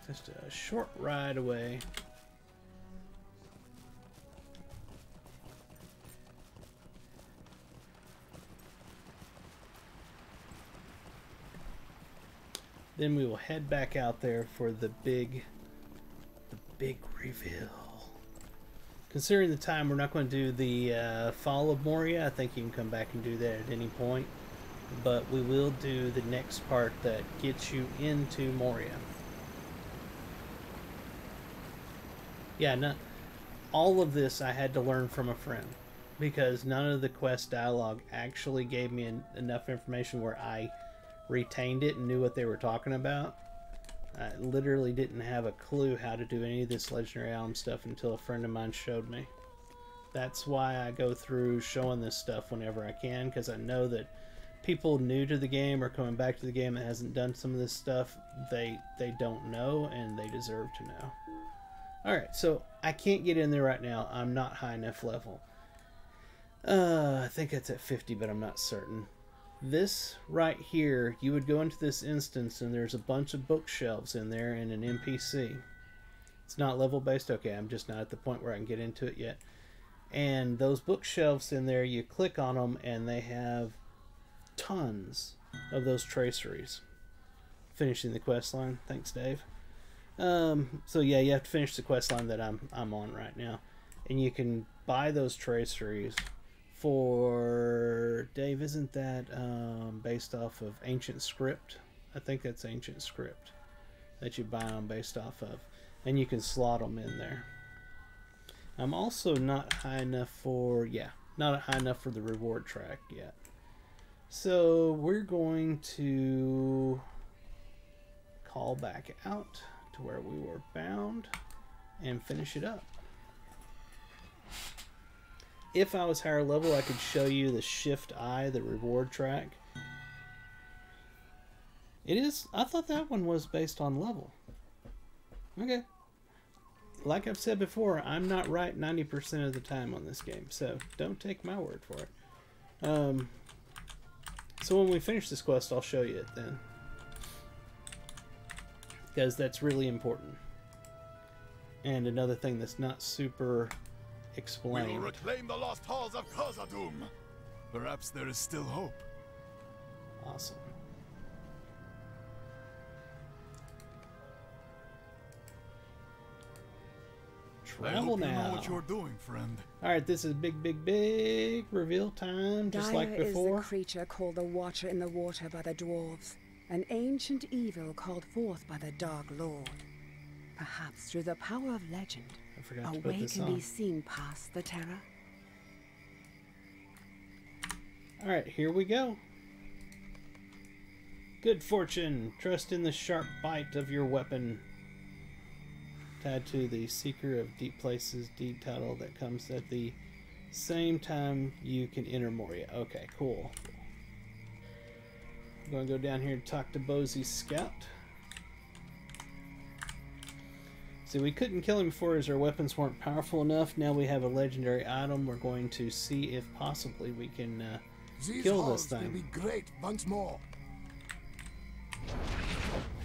Just a short ride away. Then we will head back out there for the big reveal. Considering the time, we're not going to do the Fall of Moria. I think you can come back and do that at any point. But we will do the next part that gets you into Moria. Yeah, not all of this I had to learn from a friend, because none of the quest dialogue actually gave me enough information where I retained it and knew what they were talking about. I literally didn't have a clue how to do any of this Legendary Alum stuff until a friend of mine showed me. That's why I go through showing this stuff whenever I can, because I know that people new to the game or coming back to the game that hasn't done some of this stuff, they don't know, and they deserve to know. Alright, so I can't get in there right now. I'm not high enough level. I think it's at 50, but I'm not certain. This right here, you would go into this instance and there's a bunch of bookshelves in there and an NPC. It's not level based. Okay, I'm just not at the point where I can get into it yet. And those bookshelves in there, you click on them and they have tons of those traceries. Finishing the quest line. Thanks, Dave. So yeah, you have to finish the quest line that I'm on right now. And you can buy those traceries for, Dave, isn't that based off of Ancient Script? I think that's Ancient Script that you buy them based off of, and you can slot them in there. I'm also not high enough for, not high enough for the reward track yet. So we're going to call back out to where we were bound and finish it up. If I was higher level, I could show you the Shift I, the reward track. It is, I thought that one was based on level. Okay. Like I've said before, I'm not right 90% of the time on this game, so don't take my word for it. So when we finish this quest, I'll show you it then. Because that's really important. And another thing that's not super explained. We will reclaim the lost halls of Khazad-dûm. Perhaps there is still hope. Awesome. Travel now. I hope you know what you're doing, friend. Alright, this is big reveal time, just like before. Dire is the creature called the Watcher in the Water by the dwarves, an ancient evil called forth by the Dark Lord. Perhaps through the power of legend, I forgot a to put way this can on. be seen past the terror. Alright, here we go. Good fortune. Trust in the sharp bite of your weapon. Tied to the Seeker of Deep Places deed title that comes at the same time you can enter Moria. Okay, cool. I'm going to go down here and talk to Bosey's scout. See, we couldn't kill him before as our weapons weren't powerful enough. Now we have a legendary item. We're going to see if possibly we can kill this thing. Will be great once more.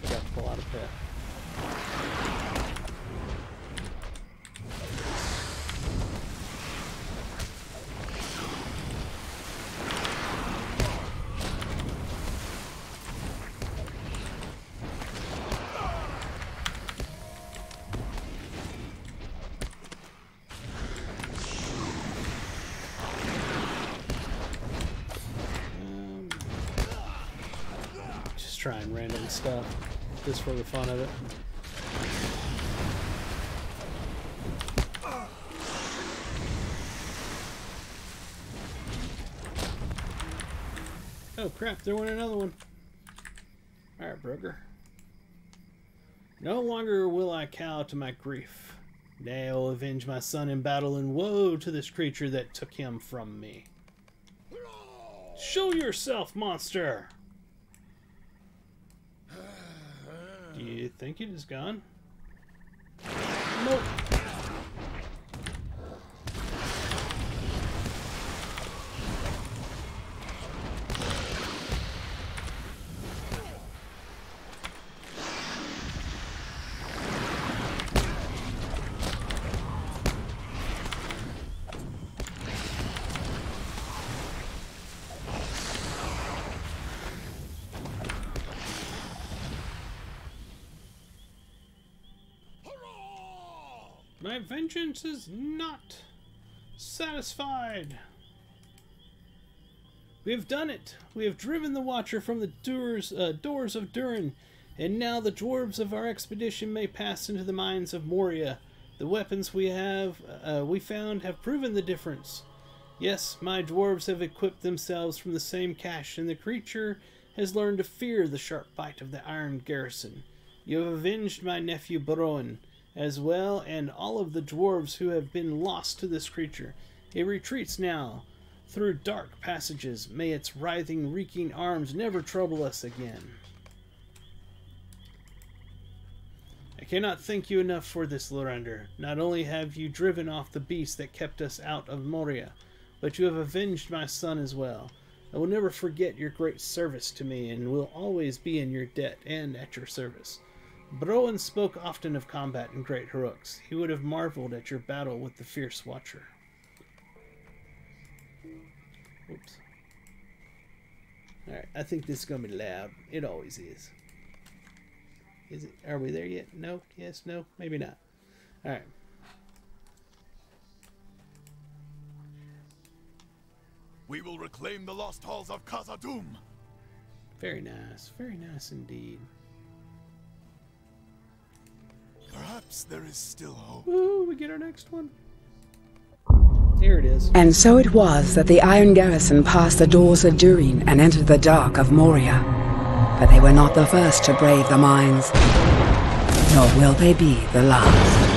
Forgot to pull out a pet. Trying random stuff just for the fun of it. Oh crap, there went another one. Alright, Brugger. No longer will I cow to my grief. Nay, I will avenge my son in battle, and woe to this creature that took him from me. Show yourself, monster! Do you think it is gone? Nope. My vengeance is not satisfied. We have done it. We have driven the Watcher from the doors of Durin, and now the dwarves of our expedition may pass into the mines of Moria. The weapons we found have proven the difference. Yes, my dwarves have equipped themselves from the same cache, and the creature has learned to fear the sharp bite of the iron garrison. You have avenged my nephew Broen as well, and all of the dwarves who have been lost to this creature. It retreats now through dark passages. May its writhing, reeking arms never trouble us again. I cannot thank you enough for this, Lorrundor. Not only have you driven off the beast that kept us out of Moria, but you have avenged my son as well. I will never forget your great service to me, and will always be in your debt and at your service. Broen spoke often of combat and great heroics. He would have marveled at your battle with the fierce Watcher. Oops. Alright, I think this is going to be loud. It always is. Is it? Are we there yet? No? Yes? No? Maybe not. Alright. We will reclaim the lost halls of Khazad-dûm. Very nice. Very nice indeed. Perhaps there is still hope. Woo, we get our next one. Here it is. And so it was that the Iron Garrison passed the doors of Durin and entered the dark of Moria. But they were not the first to brave the mines, nor will they be the last.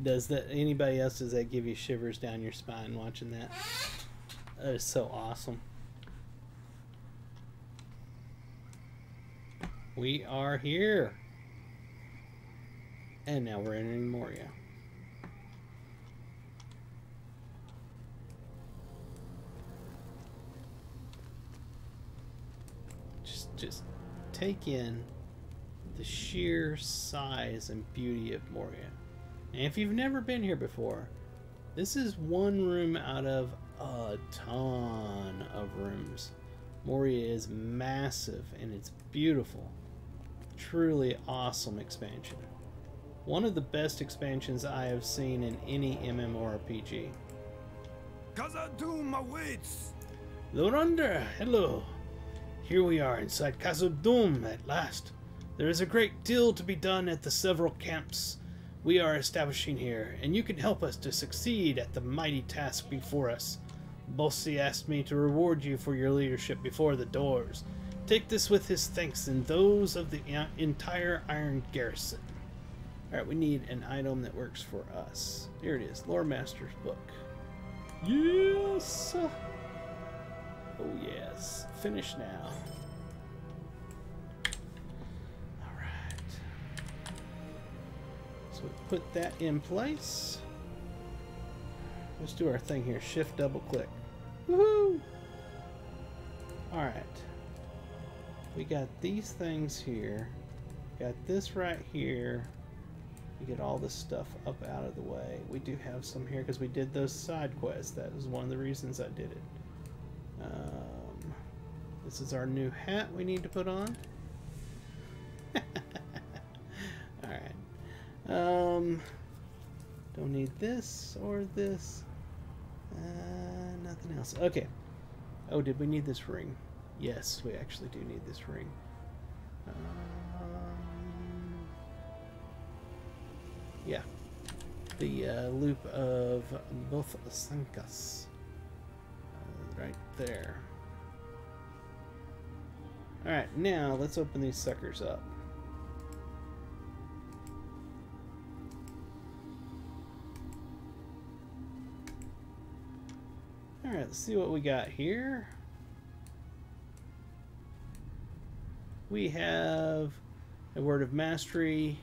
Does that anybody else, does that give you shivers down your spine watching that? That is so awesome. We are here. And now we're entering Moria. Just take in the sheer size and beauty of Moria. And if you've never been here before, this is one room out of a ton of rooms. Moria is massive and it's beautiful. Truly awesome expansion. One of the best expansions I have seen in any MMORPG. Khazad-dûm awaits! Lorrundor, hello. Here we are inside Khazad-dûm at last. There is a great deal to be done at the several camps we are establishing here, and you can help us to succeed at the mighty task before us. Bossi asked me to reward you for your leadership before the doors. Take this with his thanks and those of the entire Iron Garrison. Alright, we need an item that works for us. Here it is, Lore Master's Book. Yes! Oh yes, finish now. So we put that in place. Let's do our thing here. Shift, double click. Woohoo! Alright. We got these things here. Got this right here. We get all this stuff up out of the way. We do have some here because we did those side quests. That was one of the reasons I did it. This is our new hat we need to put on. Alright. Don't need this or this. Nothing else. Okay. Oh, did we need this ring? Yes, we actually do need this ring. Yeah. The loop of both Sankas. Right there. Alright, now let's open these suckers up. Alright, let's see what we got here. We have a word of mastery,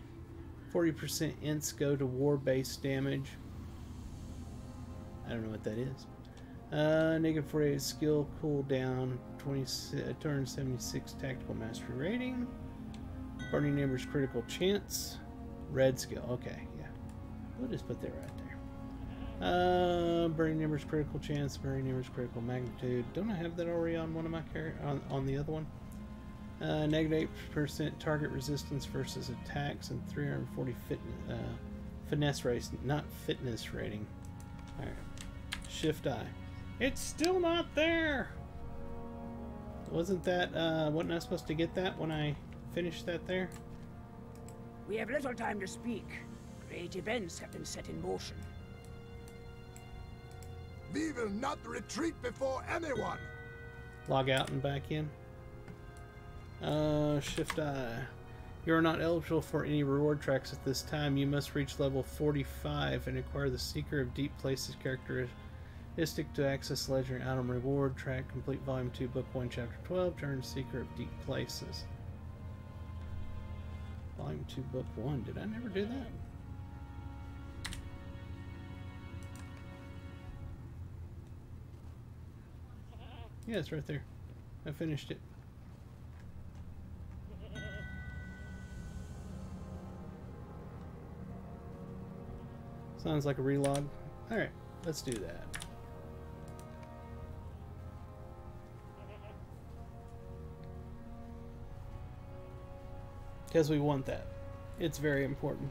40% ints go to war-based damage. I don't know what that is. Negative 48 skill cooldown, 276 tactical mastery rating. Burning Ember's critical chance, red skill. Okay, yeah. We'll just put that right there. Burning Ember's critical chance, Burning Ember's critical magnitude. Don't I have that already on one of my on the other one? Negative 8% target resistance versus attacks and 340 finesse rating, not fitness rating. Alright. Shift I. It's still not there! Wasn't I supposed to get that when I finished that there? We have little time to speak. Great events have been set in motion. We will not retreat before anyone. Log out and back in. Shift I. You are not eligible for any reward tracks at this time. You must reach level 45 and acquire the Seeker of Deep Places characteristic to access legendary item reward track. Complete Volume 2, Book 1, Chapter 12. Turn Seeker of Deep Places. Volume 2, Book 1. Did I never do that? Yeah, it's right there. I finished it. Sounds like a relog. Alright, let's do that. Because we want that. It's very important.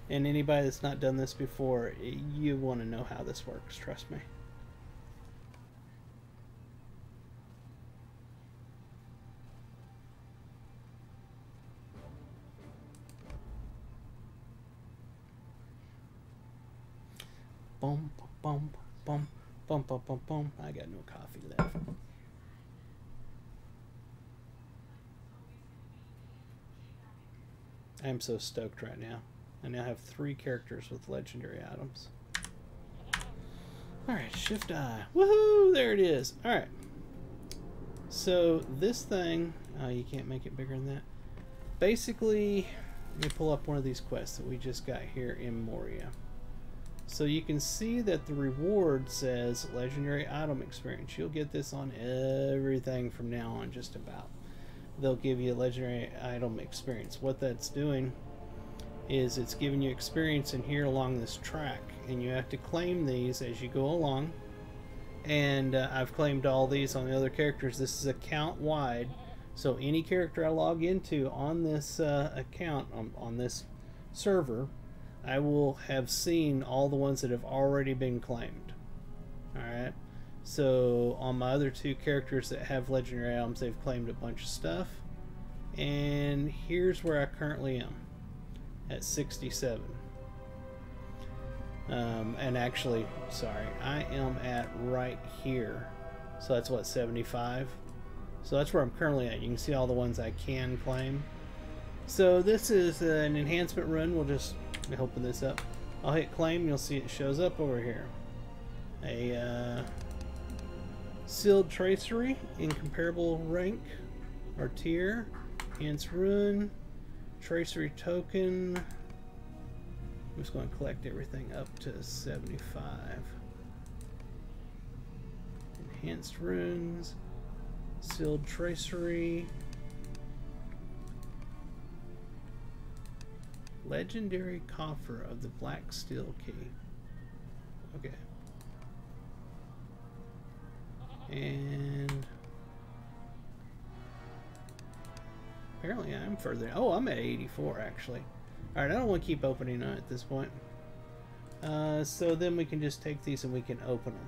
And anybody that's not done this before, you want to know how this works, trust me. Boom, boom, boom, boom, boom, boom, boom. I got no coffee left. I am so stoked right now. I now have 3 characters with legendary items. Alright, Shift I. Woohoo! There it is. Alright. So this thing, you can't make it bigger than that. Basically, let me pull up one of these quests that we just got here in Moria. So you can see that the reward says legendary item experience. You'll get this on everything from now on, just about. They'll give you a legendary item experience. What that's doing is it's giving you experience in here along this track, and you have to claim these as you go along. And I've claimed all these on the other characters. This is account wide, so any character I log into on this account on this server, I will have seen all the ones that have already been claimed. Alright, so on my other 2 characters that have legendary items, they've claimed a bunch of stuff. And here's where I currently am, at 67. And actually, sorry, I am at right here. So that's what, 75? So that's where I'm currently at. You can see all the ones I can claim. So this is an enhancement run. We'll just open this up. I'll hit claim. You'll see it shows up over here. A sealed tracery, incomparable rank or tier, enhanced rune, tracery token. I'm just going to collect everything up to 75. Enhanced runes. Sealed tracery. Legendary coffer of the black steel key. Okay. And apparently I'm further. Oh, I'm at 84 actually. Alright, I don't want to keep opening them at this point. So then we can just take these and we can open them.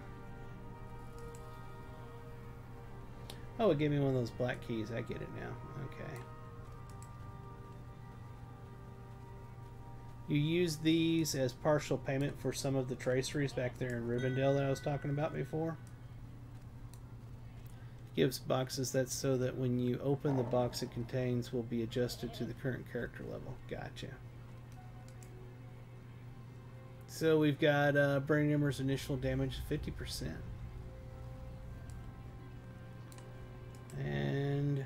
Oh, it gave me one of those black keys. I get it now. Okay. You use these as partial payment for some of the traceries back there in Rivendell that I was talking about before. Gives boxes that's so that when you open the box it contains will be adjusted to the current character level. Gotcha. So we've got Brain Ember's initial damage 50%. And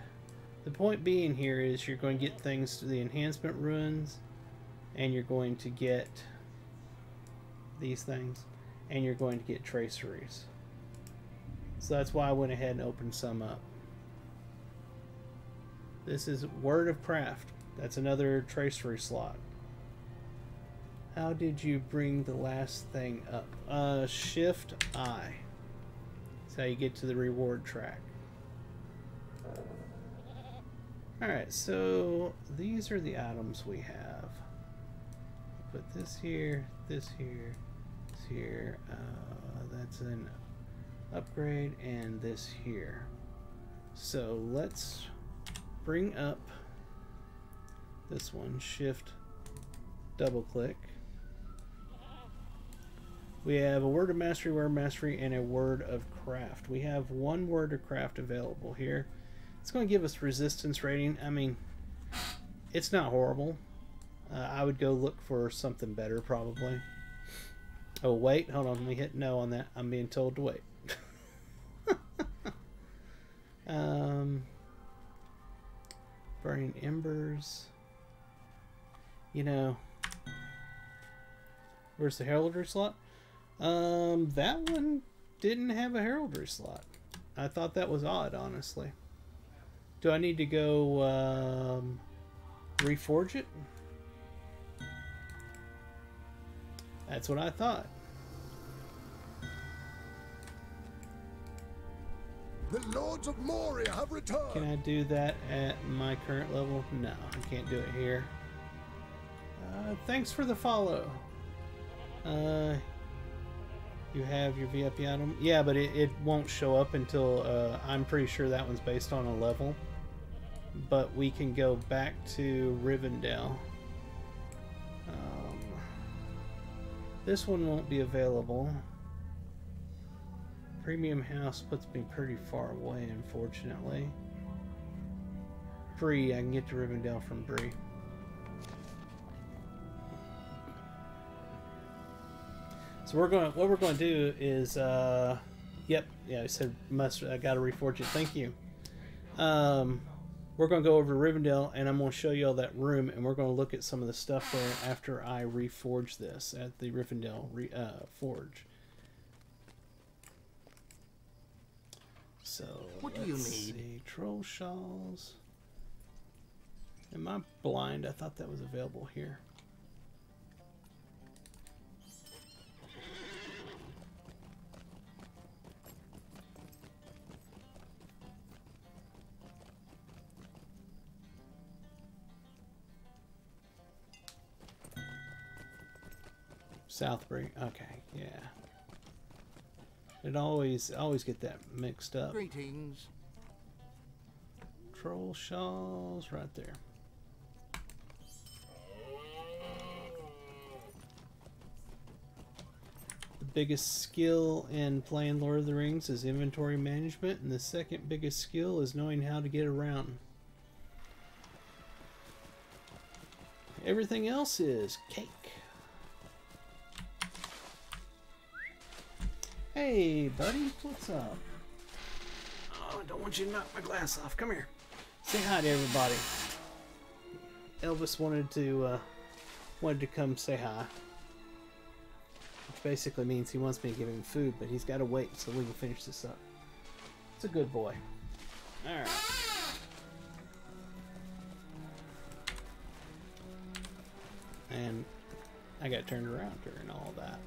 the point being here is you're going to get things to the enhancement ruins, and you're going to get these things, and you're going to get traceries. So that's why I went ahead and opened some up. This is Word of Craft. That's another tracery slot. How did you bring the last thing up? Shift I. That's how you get to the reward track. Alright, so these are the items we have. Put this here, this here, this here. That's an upgrade, and this here. So let's bring up this one. Shift, double click. We have a Word of Mastery, and a Word of Craft. We have one Word of Craft available here. It's going to give us resistance rating. I mean, it's not horrible. I would go look for something better, probably. Oh, wait. Hold on. Let me hit no on that. I'm being told to wait. Burning Embers. You know. Where's the heraldry slot? That one didn't have a heraldry slot. I thought that was odd, honestly. Do I need to go reforge it? That's what I thought. The Lords of Moria have returned. Can I do that at my current level? No, I can't do it here. Thanks for the follow. You have your VIP item? Yeah, but it won't show up until, I'm pretty sure that one's based on a level. But we can go back to Rivendell. This one won't be available. Premium House puts me pretty far away, unfortunately. Bree, I can get to Rivendell from Bree. So what we're going to do is, yep, yeah, I said I got to reforge it. Thank you. We're going to go over to Rivendell, and I'm going to show you all that room, and we're going to look at some of the stuff there after I reforge this at the Rivendell forge. So what do you need? See. Troll shawls. Am I blind? I thought that was available here. Southbury. Okay, yeah. It always get that mixed up. Greetings. Troll shawls right there. The biggest skill in playing Lord of the Rings is inventory management, and the second biggest skill is knowing how to get around. Everything else is cake. Hey, buddy, what's up? Oh, I don't want you to knock my glass off. Come here. Say hi to everybody. Elvis wanted to come say hi. Which basically means he wants me to give him food, but he's got to wait so we can finish this up. It's a good boy. Alright. And I got turned around during all that.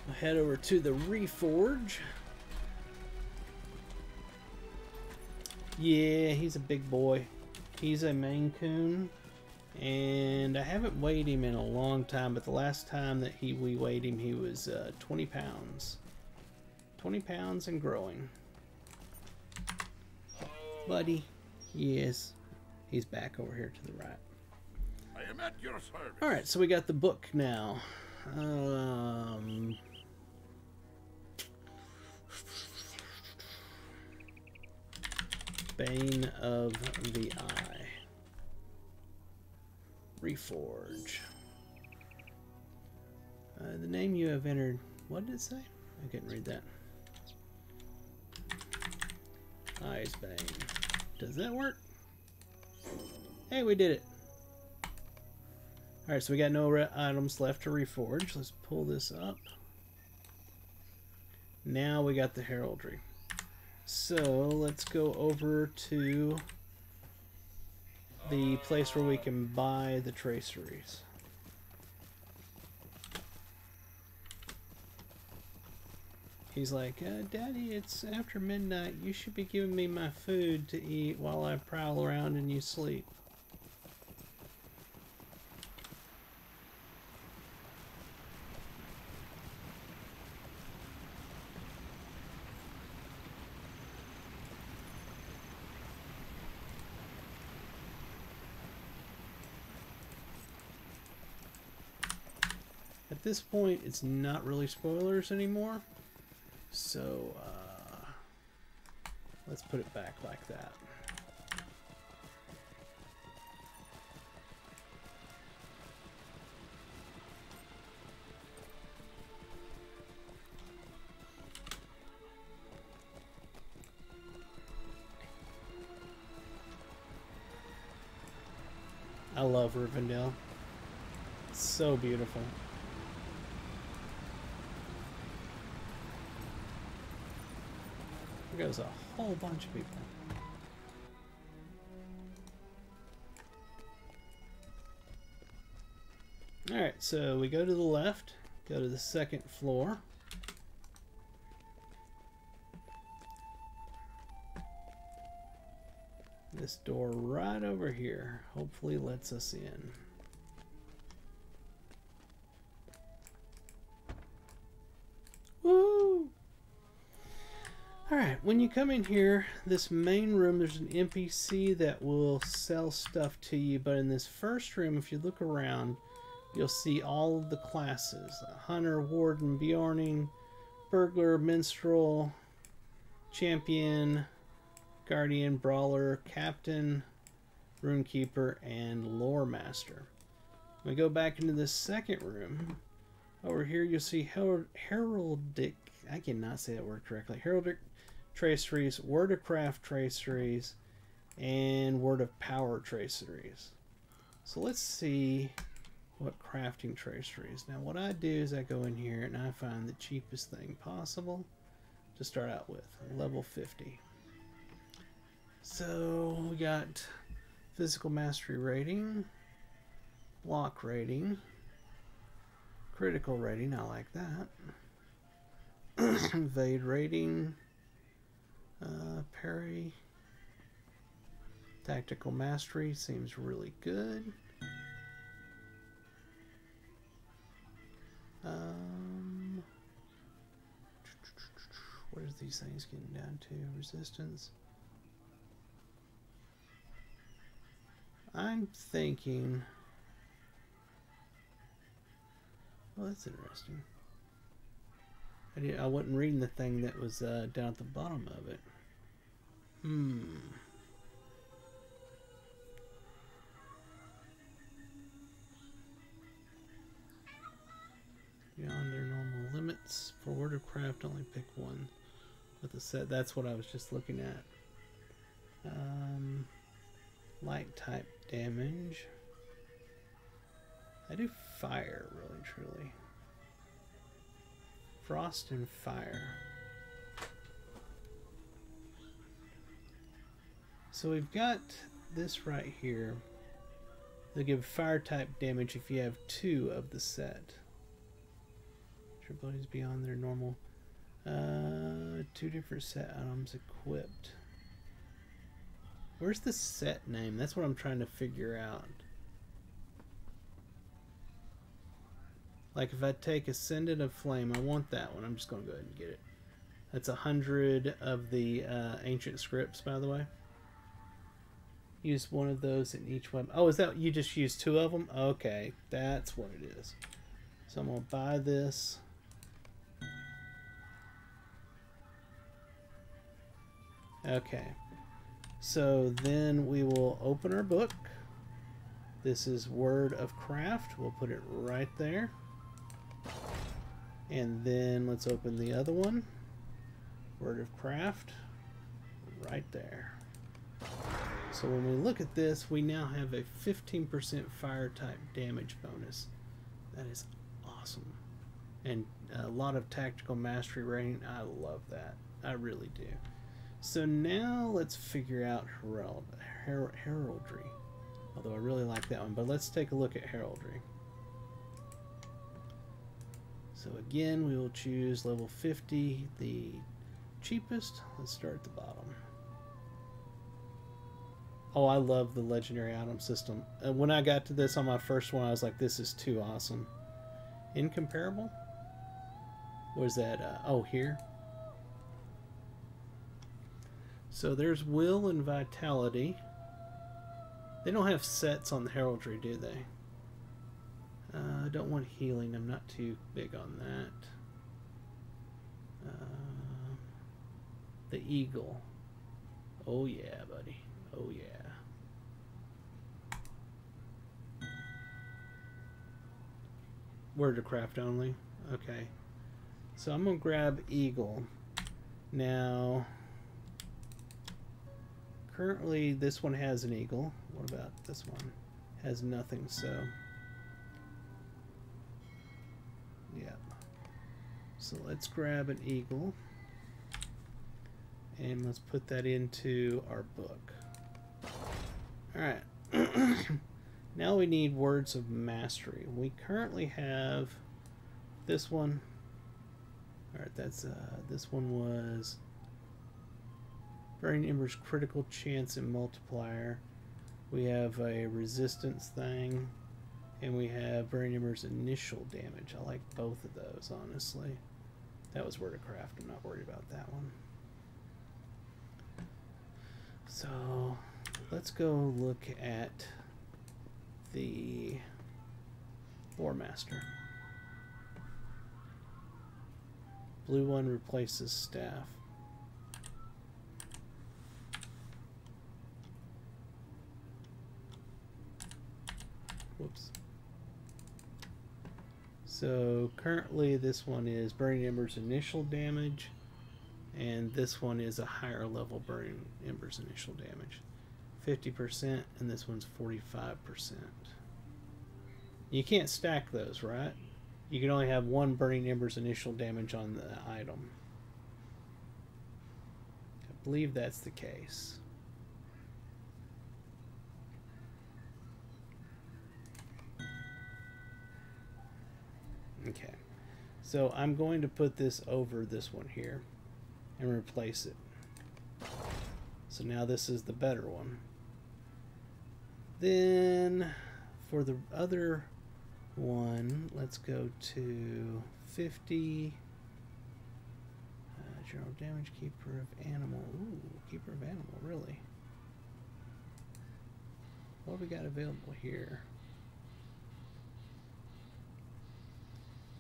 I'll head over to the Reforge. Yeah, he's a big boy. He's a Maine Coon. And I haven't weighed him in a long time, but the last time that we weighed him, he was 20 pounds. 20 pounds and growing. Buddy, yes, he's back over here to the right. I am at your service. Alright, so we got the book now. Bane of the Eye. Reforge. The name you have entered. What did it say? I couldn't read that. Eyes Bane. Does that work? Hey, we did it. Alright, so we got no items left to reforge. Let's pull this up. Now we got the heraldry. So let's go over to the place where we can buy the traceries. He's like, Daddy, it's after midnight. You should be giving me my food to eat while I prowl around and you sleep. At this point, it's not really spoilers anymore. So, let's put it back like that. I love Rivendell. It's so beautiful. There goes a whole bunch of people. Alright, so we go to the left, go to the second floor. This door right over here hopefully lets us in. Woo! Alright, when you come in here, this main room, there's an NPC that will sell stuff to you, but in this first room, if you look around, you'll see all of the classes. Hunter, Warden, Bjorning, Burglar, Minstrel, Champion, Guardian, Brawler, Captain, Runekeeper, and Lore Master. When we go back into the second room, over here you'll see Heraldic, I cannot say that word correctly, Heraldic traceries, Word of Craft traceries, and Word of Power traceries. So let's see what crafting traceries. Now what I do is I go in here and I find the cheapest thing possible to start out with, level 50. So we got physical mastery rating, block rating, critical rating, I like that, evade rating, parry, tactical mastery seems really good. What are these things getting down to? Resistance. I'm thinking, well, that's interesting. I wasn't reading the thing that was down at the bottom of it. Beyond their normal limits. For Word of Craft, only pick one with a set. That's what I was just looking at. Light type damage. I do fire, really, truly. Frost and Fire. So we've got this right here. They'll give fire type damage if you have 2 of the set. Your abilities beyond their normal. 2 different set items equipped. Where's the set name? That's what I'm trying to figure out. Like if I take Ascendant of Flame, I want that one. I'm just going to go ahead and get it. That's 100 of the ancient scripts, by the way. Use one of those in each weapon. Oh, is that you just used 2 of them? Okay, that's what it is. So I'm going to buy this. Okay. So then we will open our book. This is Word of Craft. We'll put it right there. And then let's open the other one. Word of Craft. Right there. So when we look at this, we now have a 15% fire type damage bonus. That is awesome. And a lot of tactical mastery rating. I love that. I really do. So now let's figure out heraldry. Although I really like that one. But let's take a look at heraldry. So again, we will choose level 50, the cheapest. Let's start at the bottom. Oh, I love the legendary item system. When I got to this on my first one, I was like, this is too awesome. Incomparable? Where's that? Oh, here. So there's Will and Vitality. They don't have sets on the heraldry, do they? I don't want healing. I'm not too big on that. The Eagle. Oh yeah, buddy. Oh yeah. Word of Craft only. Okay. So I'm going to grab Eagle. Now, currently this one has an eagle. What about this one? Has nothing, so... yeah. So let's grab an eagle. And let's put that into our book. Alright. Now we need Words of Mastery. We currently have this one. Alright, that's this one was Burning Ember's critical chance and multiplier. We have a resistance thing. And we have Burning Ember's initial damage. I like both of those, honestly. That was Word of Craft. I'm not worried about that one. So, let's go look at the Lore Master. Blue one replaces staff. Whoops. So currently this one is Burning Ember's initial damage, and this one is a higher level Burning Ember's initial damage. 50%, and this one's 45%. You can't stack those, right? You can only have one Burning Ember's initial damage on the item. I believe that's the case. Okay, so I'm going to put this over this one here and replace it. So now this is the better one. Then for the other one, let's go to 50. General damage, Keeper of Animal. Ooh, Keeper of Animal, really? What have we got available here?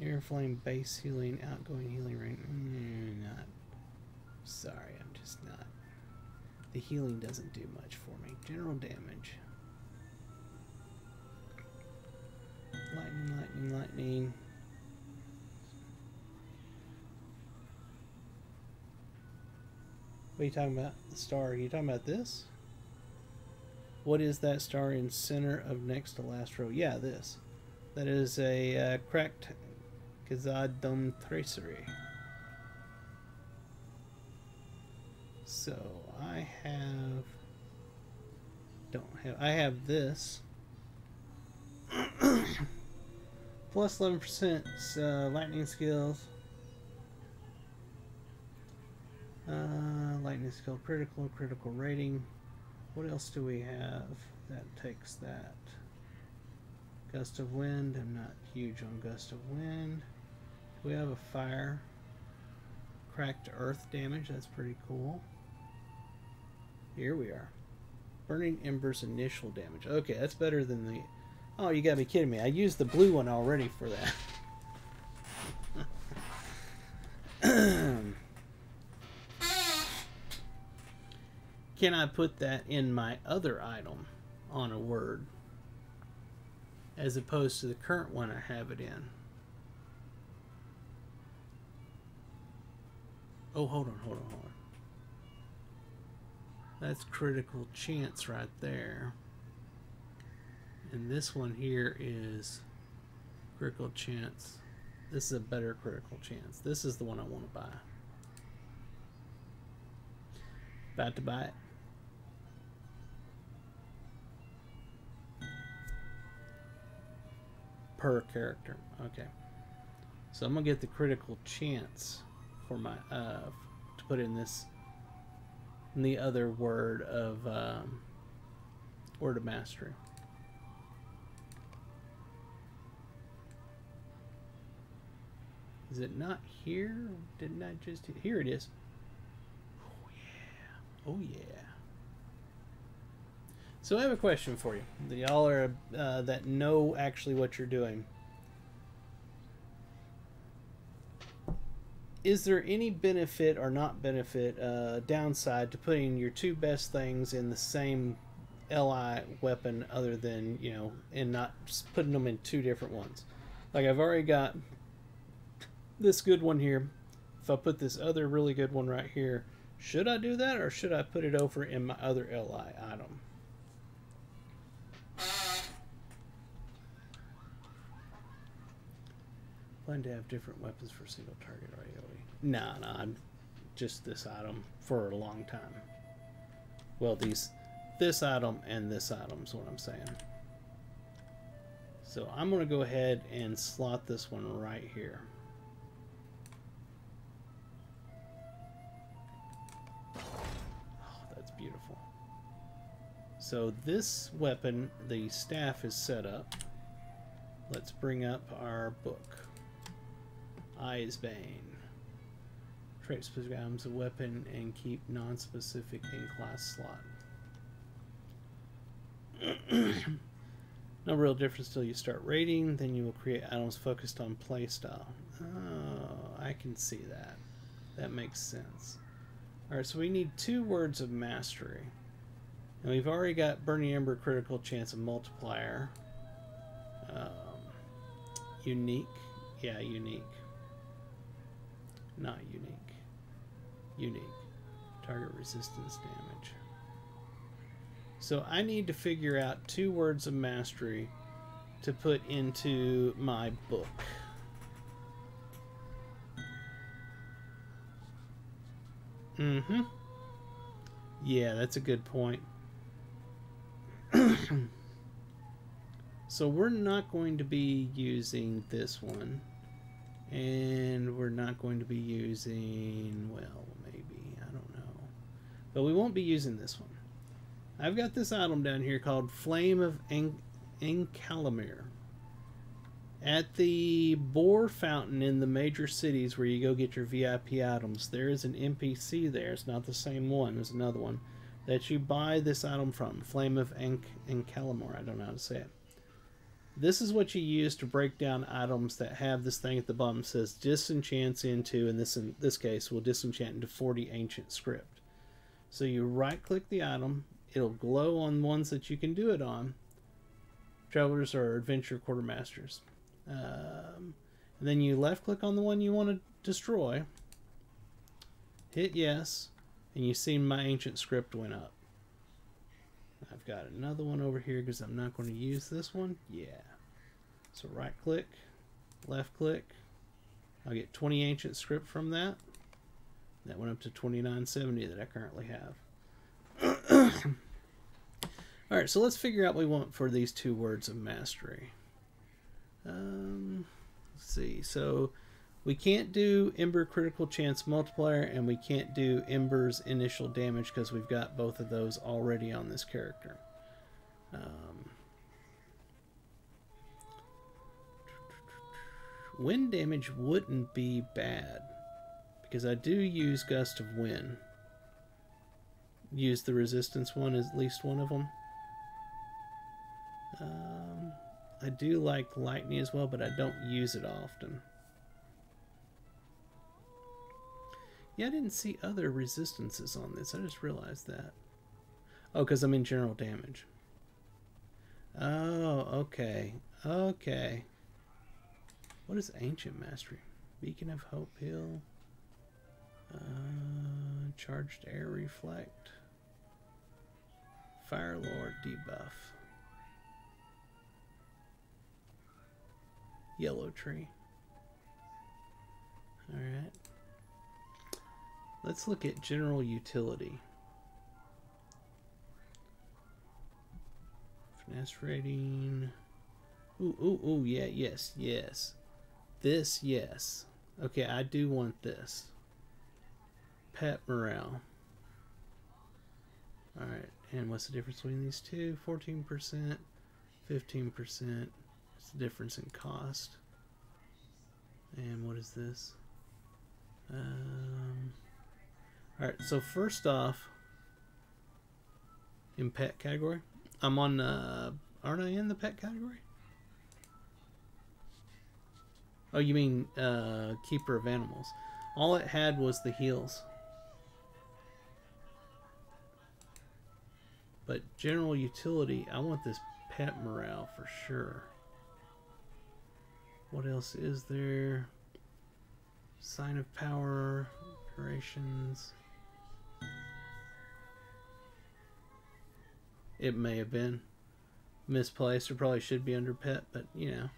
Air and Flame, base healing, outgoing healing rate. Not. Sorry, I'm just not. The healing doesn't do much for me. General damage. Lightning, lightning, lightning. What are you talking about? The star. Are you talking about this? What is that star in center of next to last row? Yeah, this. That is a cracked Kazadum Tracery. So I have this. Plus 11% lightning skills. Lightning skill critical rating. What else do we have that takes that? Gust of wind. I'm not huge on gust of wind. We have a fire. Cracked earth damage. That's pretty cool. Here we are. Burning embers initial damage. Okay, that's better than the... Oh, you gotta be kidding me. I used the blue one already for that. Can I put that in my other item on a word as opposed to the current one I have it in? Oh, hold on. That's critical chance right there. And this one here is critical chance. This is a better critical chance. This is the one I want to buy. About to buy it. Per character. Okay. So I'm going to get the critical chance for my to put in this in the other word of mastery. Is it not here? Didn't I just... Here it is. Oh, yeah. Oh, yeah. So I have a question for you. Y'all are that know actually what you're doing. Is there any benefit or not benefit, downside to putting your two best things in the same LI weapon other than, you know, and not just putting them in two different ones? Like, I've already got this good one here. If I put this other really good one right here, should I do that or should I put it over in my other LI item? Plan to have different weapons for single target AoE. Nah, I'm just this item for a long time. Well, this item and this item is what I'm saying. So I'm going to go ahead and slot this one right here. Oh, that's beautiful. So this weapon, the staff, is set up. Let's bring up our book. Eyes Bane. Trait specific items of weapon and keep non-specific in class slot. No real difference till you start raiding. Then you will create items focused on playstyle. Oh, I can see that. That makes sense. Alright, so we need 2 words of mastery. And we've already got Burning Ember critical chance of multiplier. Unique. Yeah, unique. Not unique. Unique. Target resistance damage. So I need to figure out 2 words of mastery to put into my book. Yeah, that's a good point. So we're not going to be using this one. And we're not going to be using, well, maybe, I don't know. But we won't be using this one. I've got this item down here called Flame of Encalamir. At the boar fountain in the major cities where you go get your VIP items, there is an NPC there. It's not the same one. There's another one that you buy this item from. Flame of Encalamir. I don't know how to say it. This is what you use to break down items that have this thing at the bottom that says disenchants into, and in this case will disenchant into 40 ancient script. So you right click the item, it'll glow on ones that you can do it on. Travelers or adventure quartermasters. And then you left click on the one you want to destroy, hit yes, and you see my ancient script went up. I've got another one over here because I'm not going to use this one. Yeah. So right click, left click, I'll get 20 ancient script from that. That went up to 2970 that I currently have. Alright, so let's figure out what we want for these 2 words of mastery. Let's see. So we can't do Ember critical chance multiplier, and we can't do Ember's initial damage because we've got both of those already on this character. Wind damage wouldn't be bad because I do use Gust of Wind. Use the resistance one as at least one of them. I do like lightning as well, but I don't use it often. Yeah, I didn't see other resistances on this. I just realized that. Oh, because I'm in general damage. Oh, okay. Okay. What is Ancient Mastery? Beacon of Hope Hill. Charged Air Reflect. Fire Lord debuff. Yellow Tree. Alright. Let's look at general utility. Finesse rating. Ooh, yeah, yes. This, yes. Okay, I do want this. Pet morale. Alright, and what's the difference between these two? 14%, 15%. It's the difference in cost. And what is this? Alright, so first off, in pet category, I'm on, aren't I in the pet category? Oh, you mean Keeper of Animals. All it had was the heals. But general utility, I want this pet morale for sure. What else is there? Sign of power, durations. It may have been misplaced, or probably should be under pet, but you know.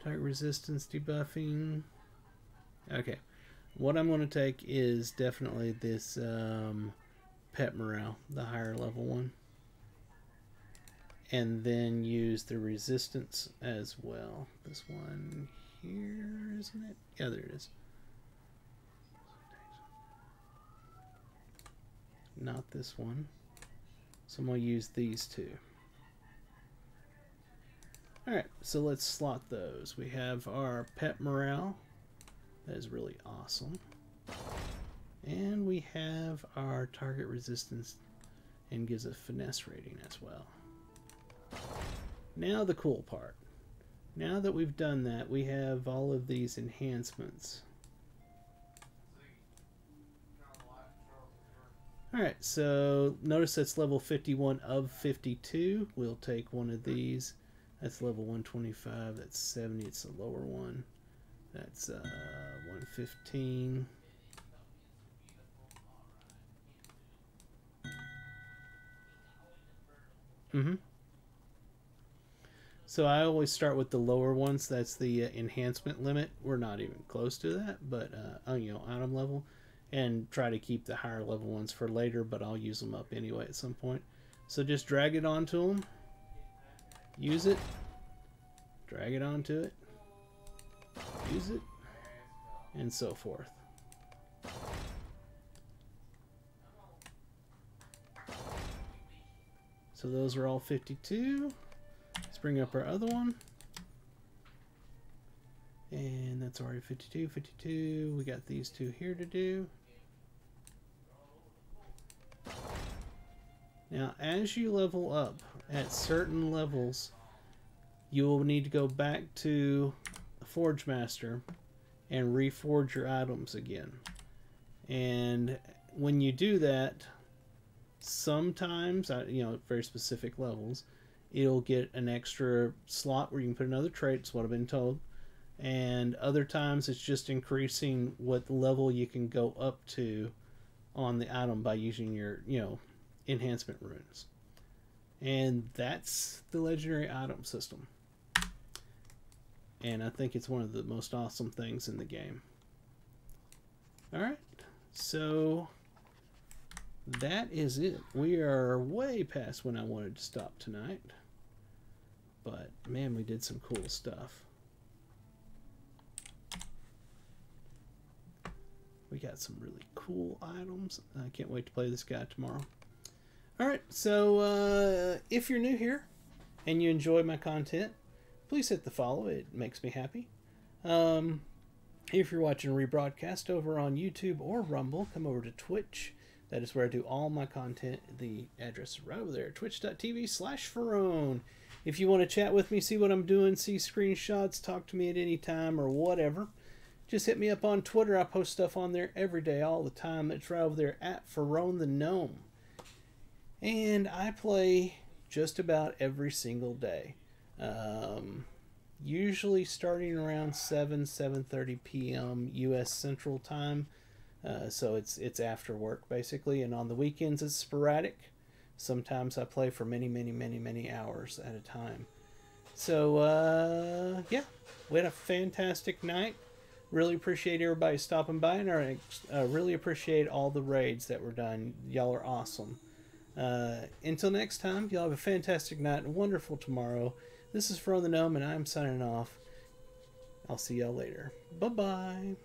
Target resistance debuffing. Okay. What I'm going to take is definitely this pet morale, the higher level one. And then use the resistance as well. This one here, isn't it? Yeah, there it is. Not this one. So I'm going to use these two. Alright, so let's slot those. We have our pet morale. That is really awesome. And we have our target resistance and gives a finesse rating as well. Now the cool part. Now that we've done that, we have all of these enhancements. Alright, so notice that's level 51 of 52. We'll take one of these. That's level 125. That's 70. It's the lower one. That's 115. So I always start with the lower ones. That's the enhancement limit. We're not even close to that, but you know, item level, and try to keep the higher level ones for later. But I'll use them up anyway at some point. So just drag it onto them. Use it. Drag it onto it. Use it. And so forth. So those are all 52. Let's bring up our other one. And that's already 52, 52. We got these two here to do. Now, as you level up at certain levels, you will need to go back to the Forge Master and reforge your items again. And when you do that, sometimes, you know, at very specific levels, it'll get an extra slot where you can put another trait. It's what I've been told. And other times it's just increasing what level you can go up to on the item by using your, you know, enhancement runes. And that's the legendary item system. and I think it's one of the most awesome things in the game. Alright, so that is it. We are way past when I wanted to stop tonight. But, man, we did some cool stuff. We got some really cool items. I can't wait to play this guy tomorrow. Alright, so if you're new here and you enjoy my content, please hit the follow. It makes me happy. If you're watching a rebroadcast over on YouTube or Rumble, come over to Twitch. That is where I do all my content. The address is right over there, twitch.tv/Ferone. If you want to chat with me, see what I'm doing, see screenshots, talk to me at any time or whatever, just hit me up on Twitter. I post stuff on there every day, all the time. It's right over there at Ferone the Gnome. And I play just about every single day. Usually starting around 7:30 p.m. U.S. Central Time. So it's after work, basically. And on the weekends, it's sporadic. Sometimes I play for many hours at a time. So, yeah. We had a fantastic night. Really appreciate everybody stopping by. And I really appreciate all the raids that were done. Y'all are awesome. Until next time, y'all have a fantastic night and a wonderful tomorrow. This is Ferone the Gnome, and I'm signing off. I'll see y'all later. Bye-bye.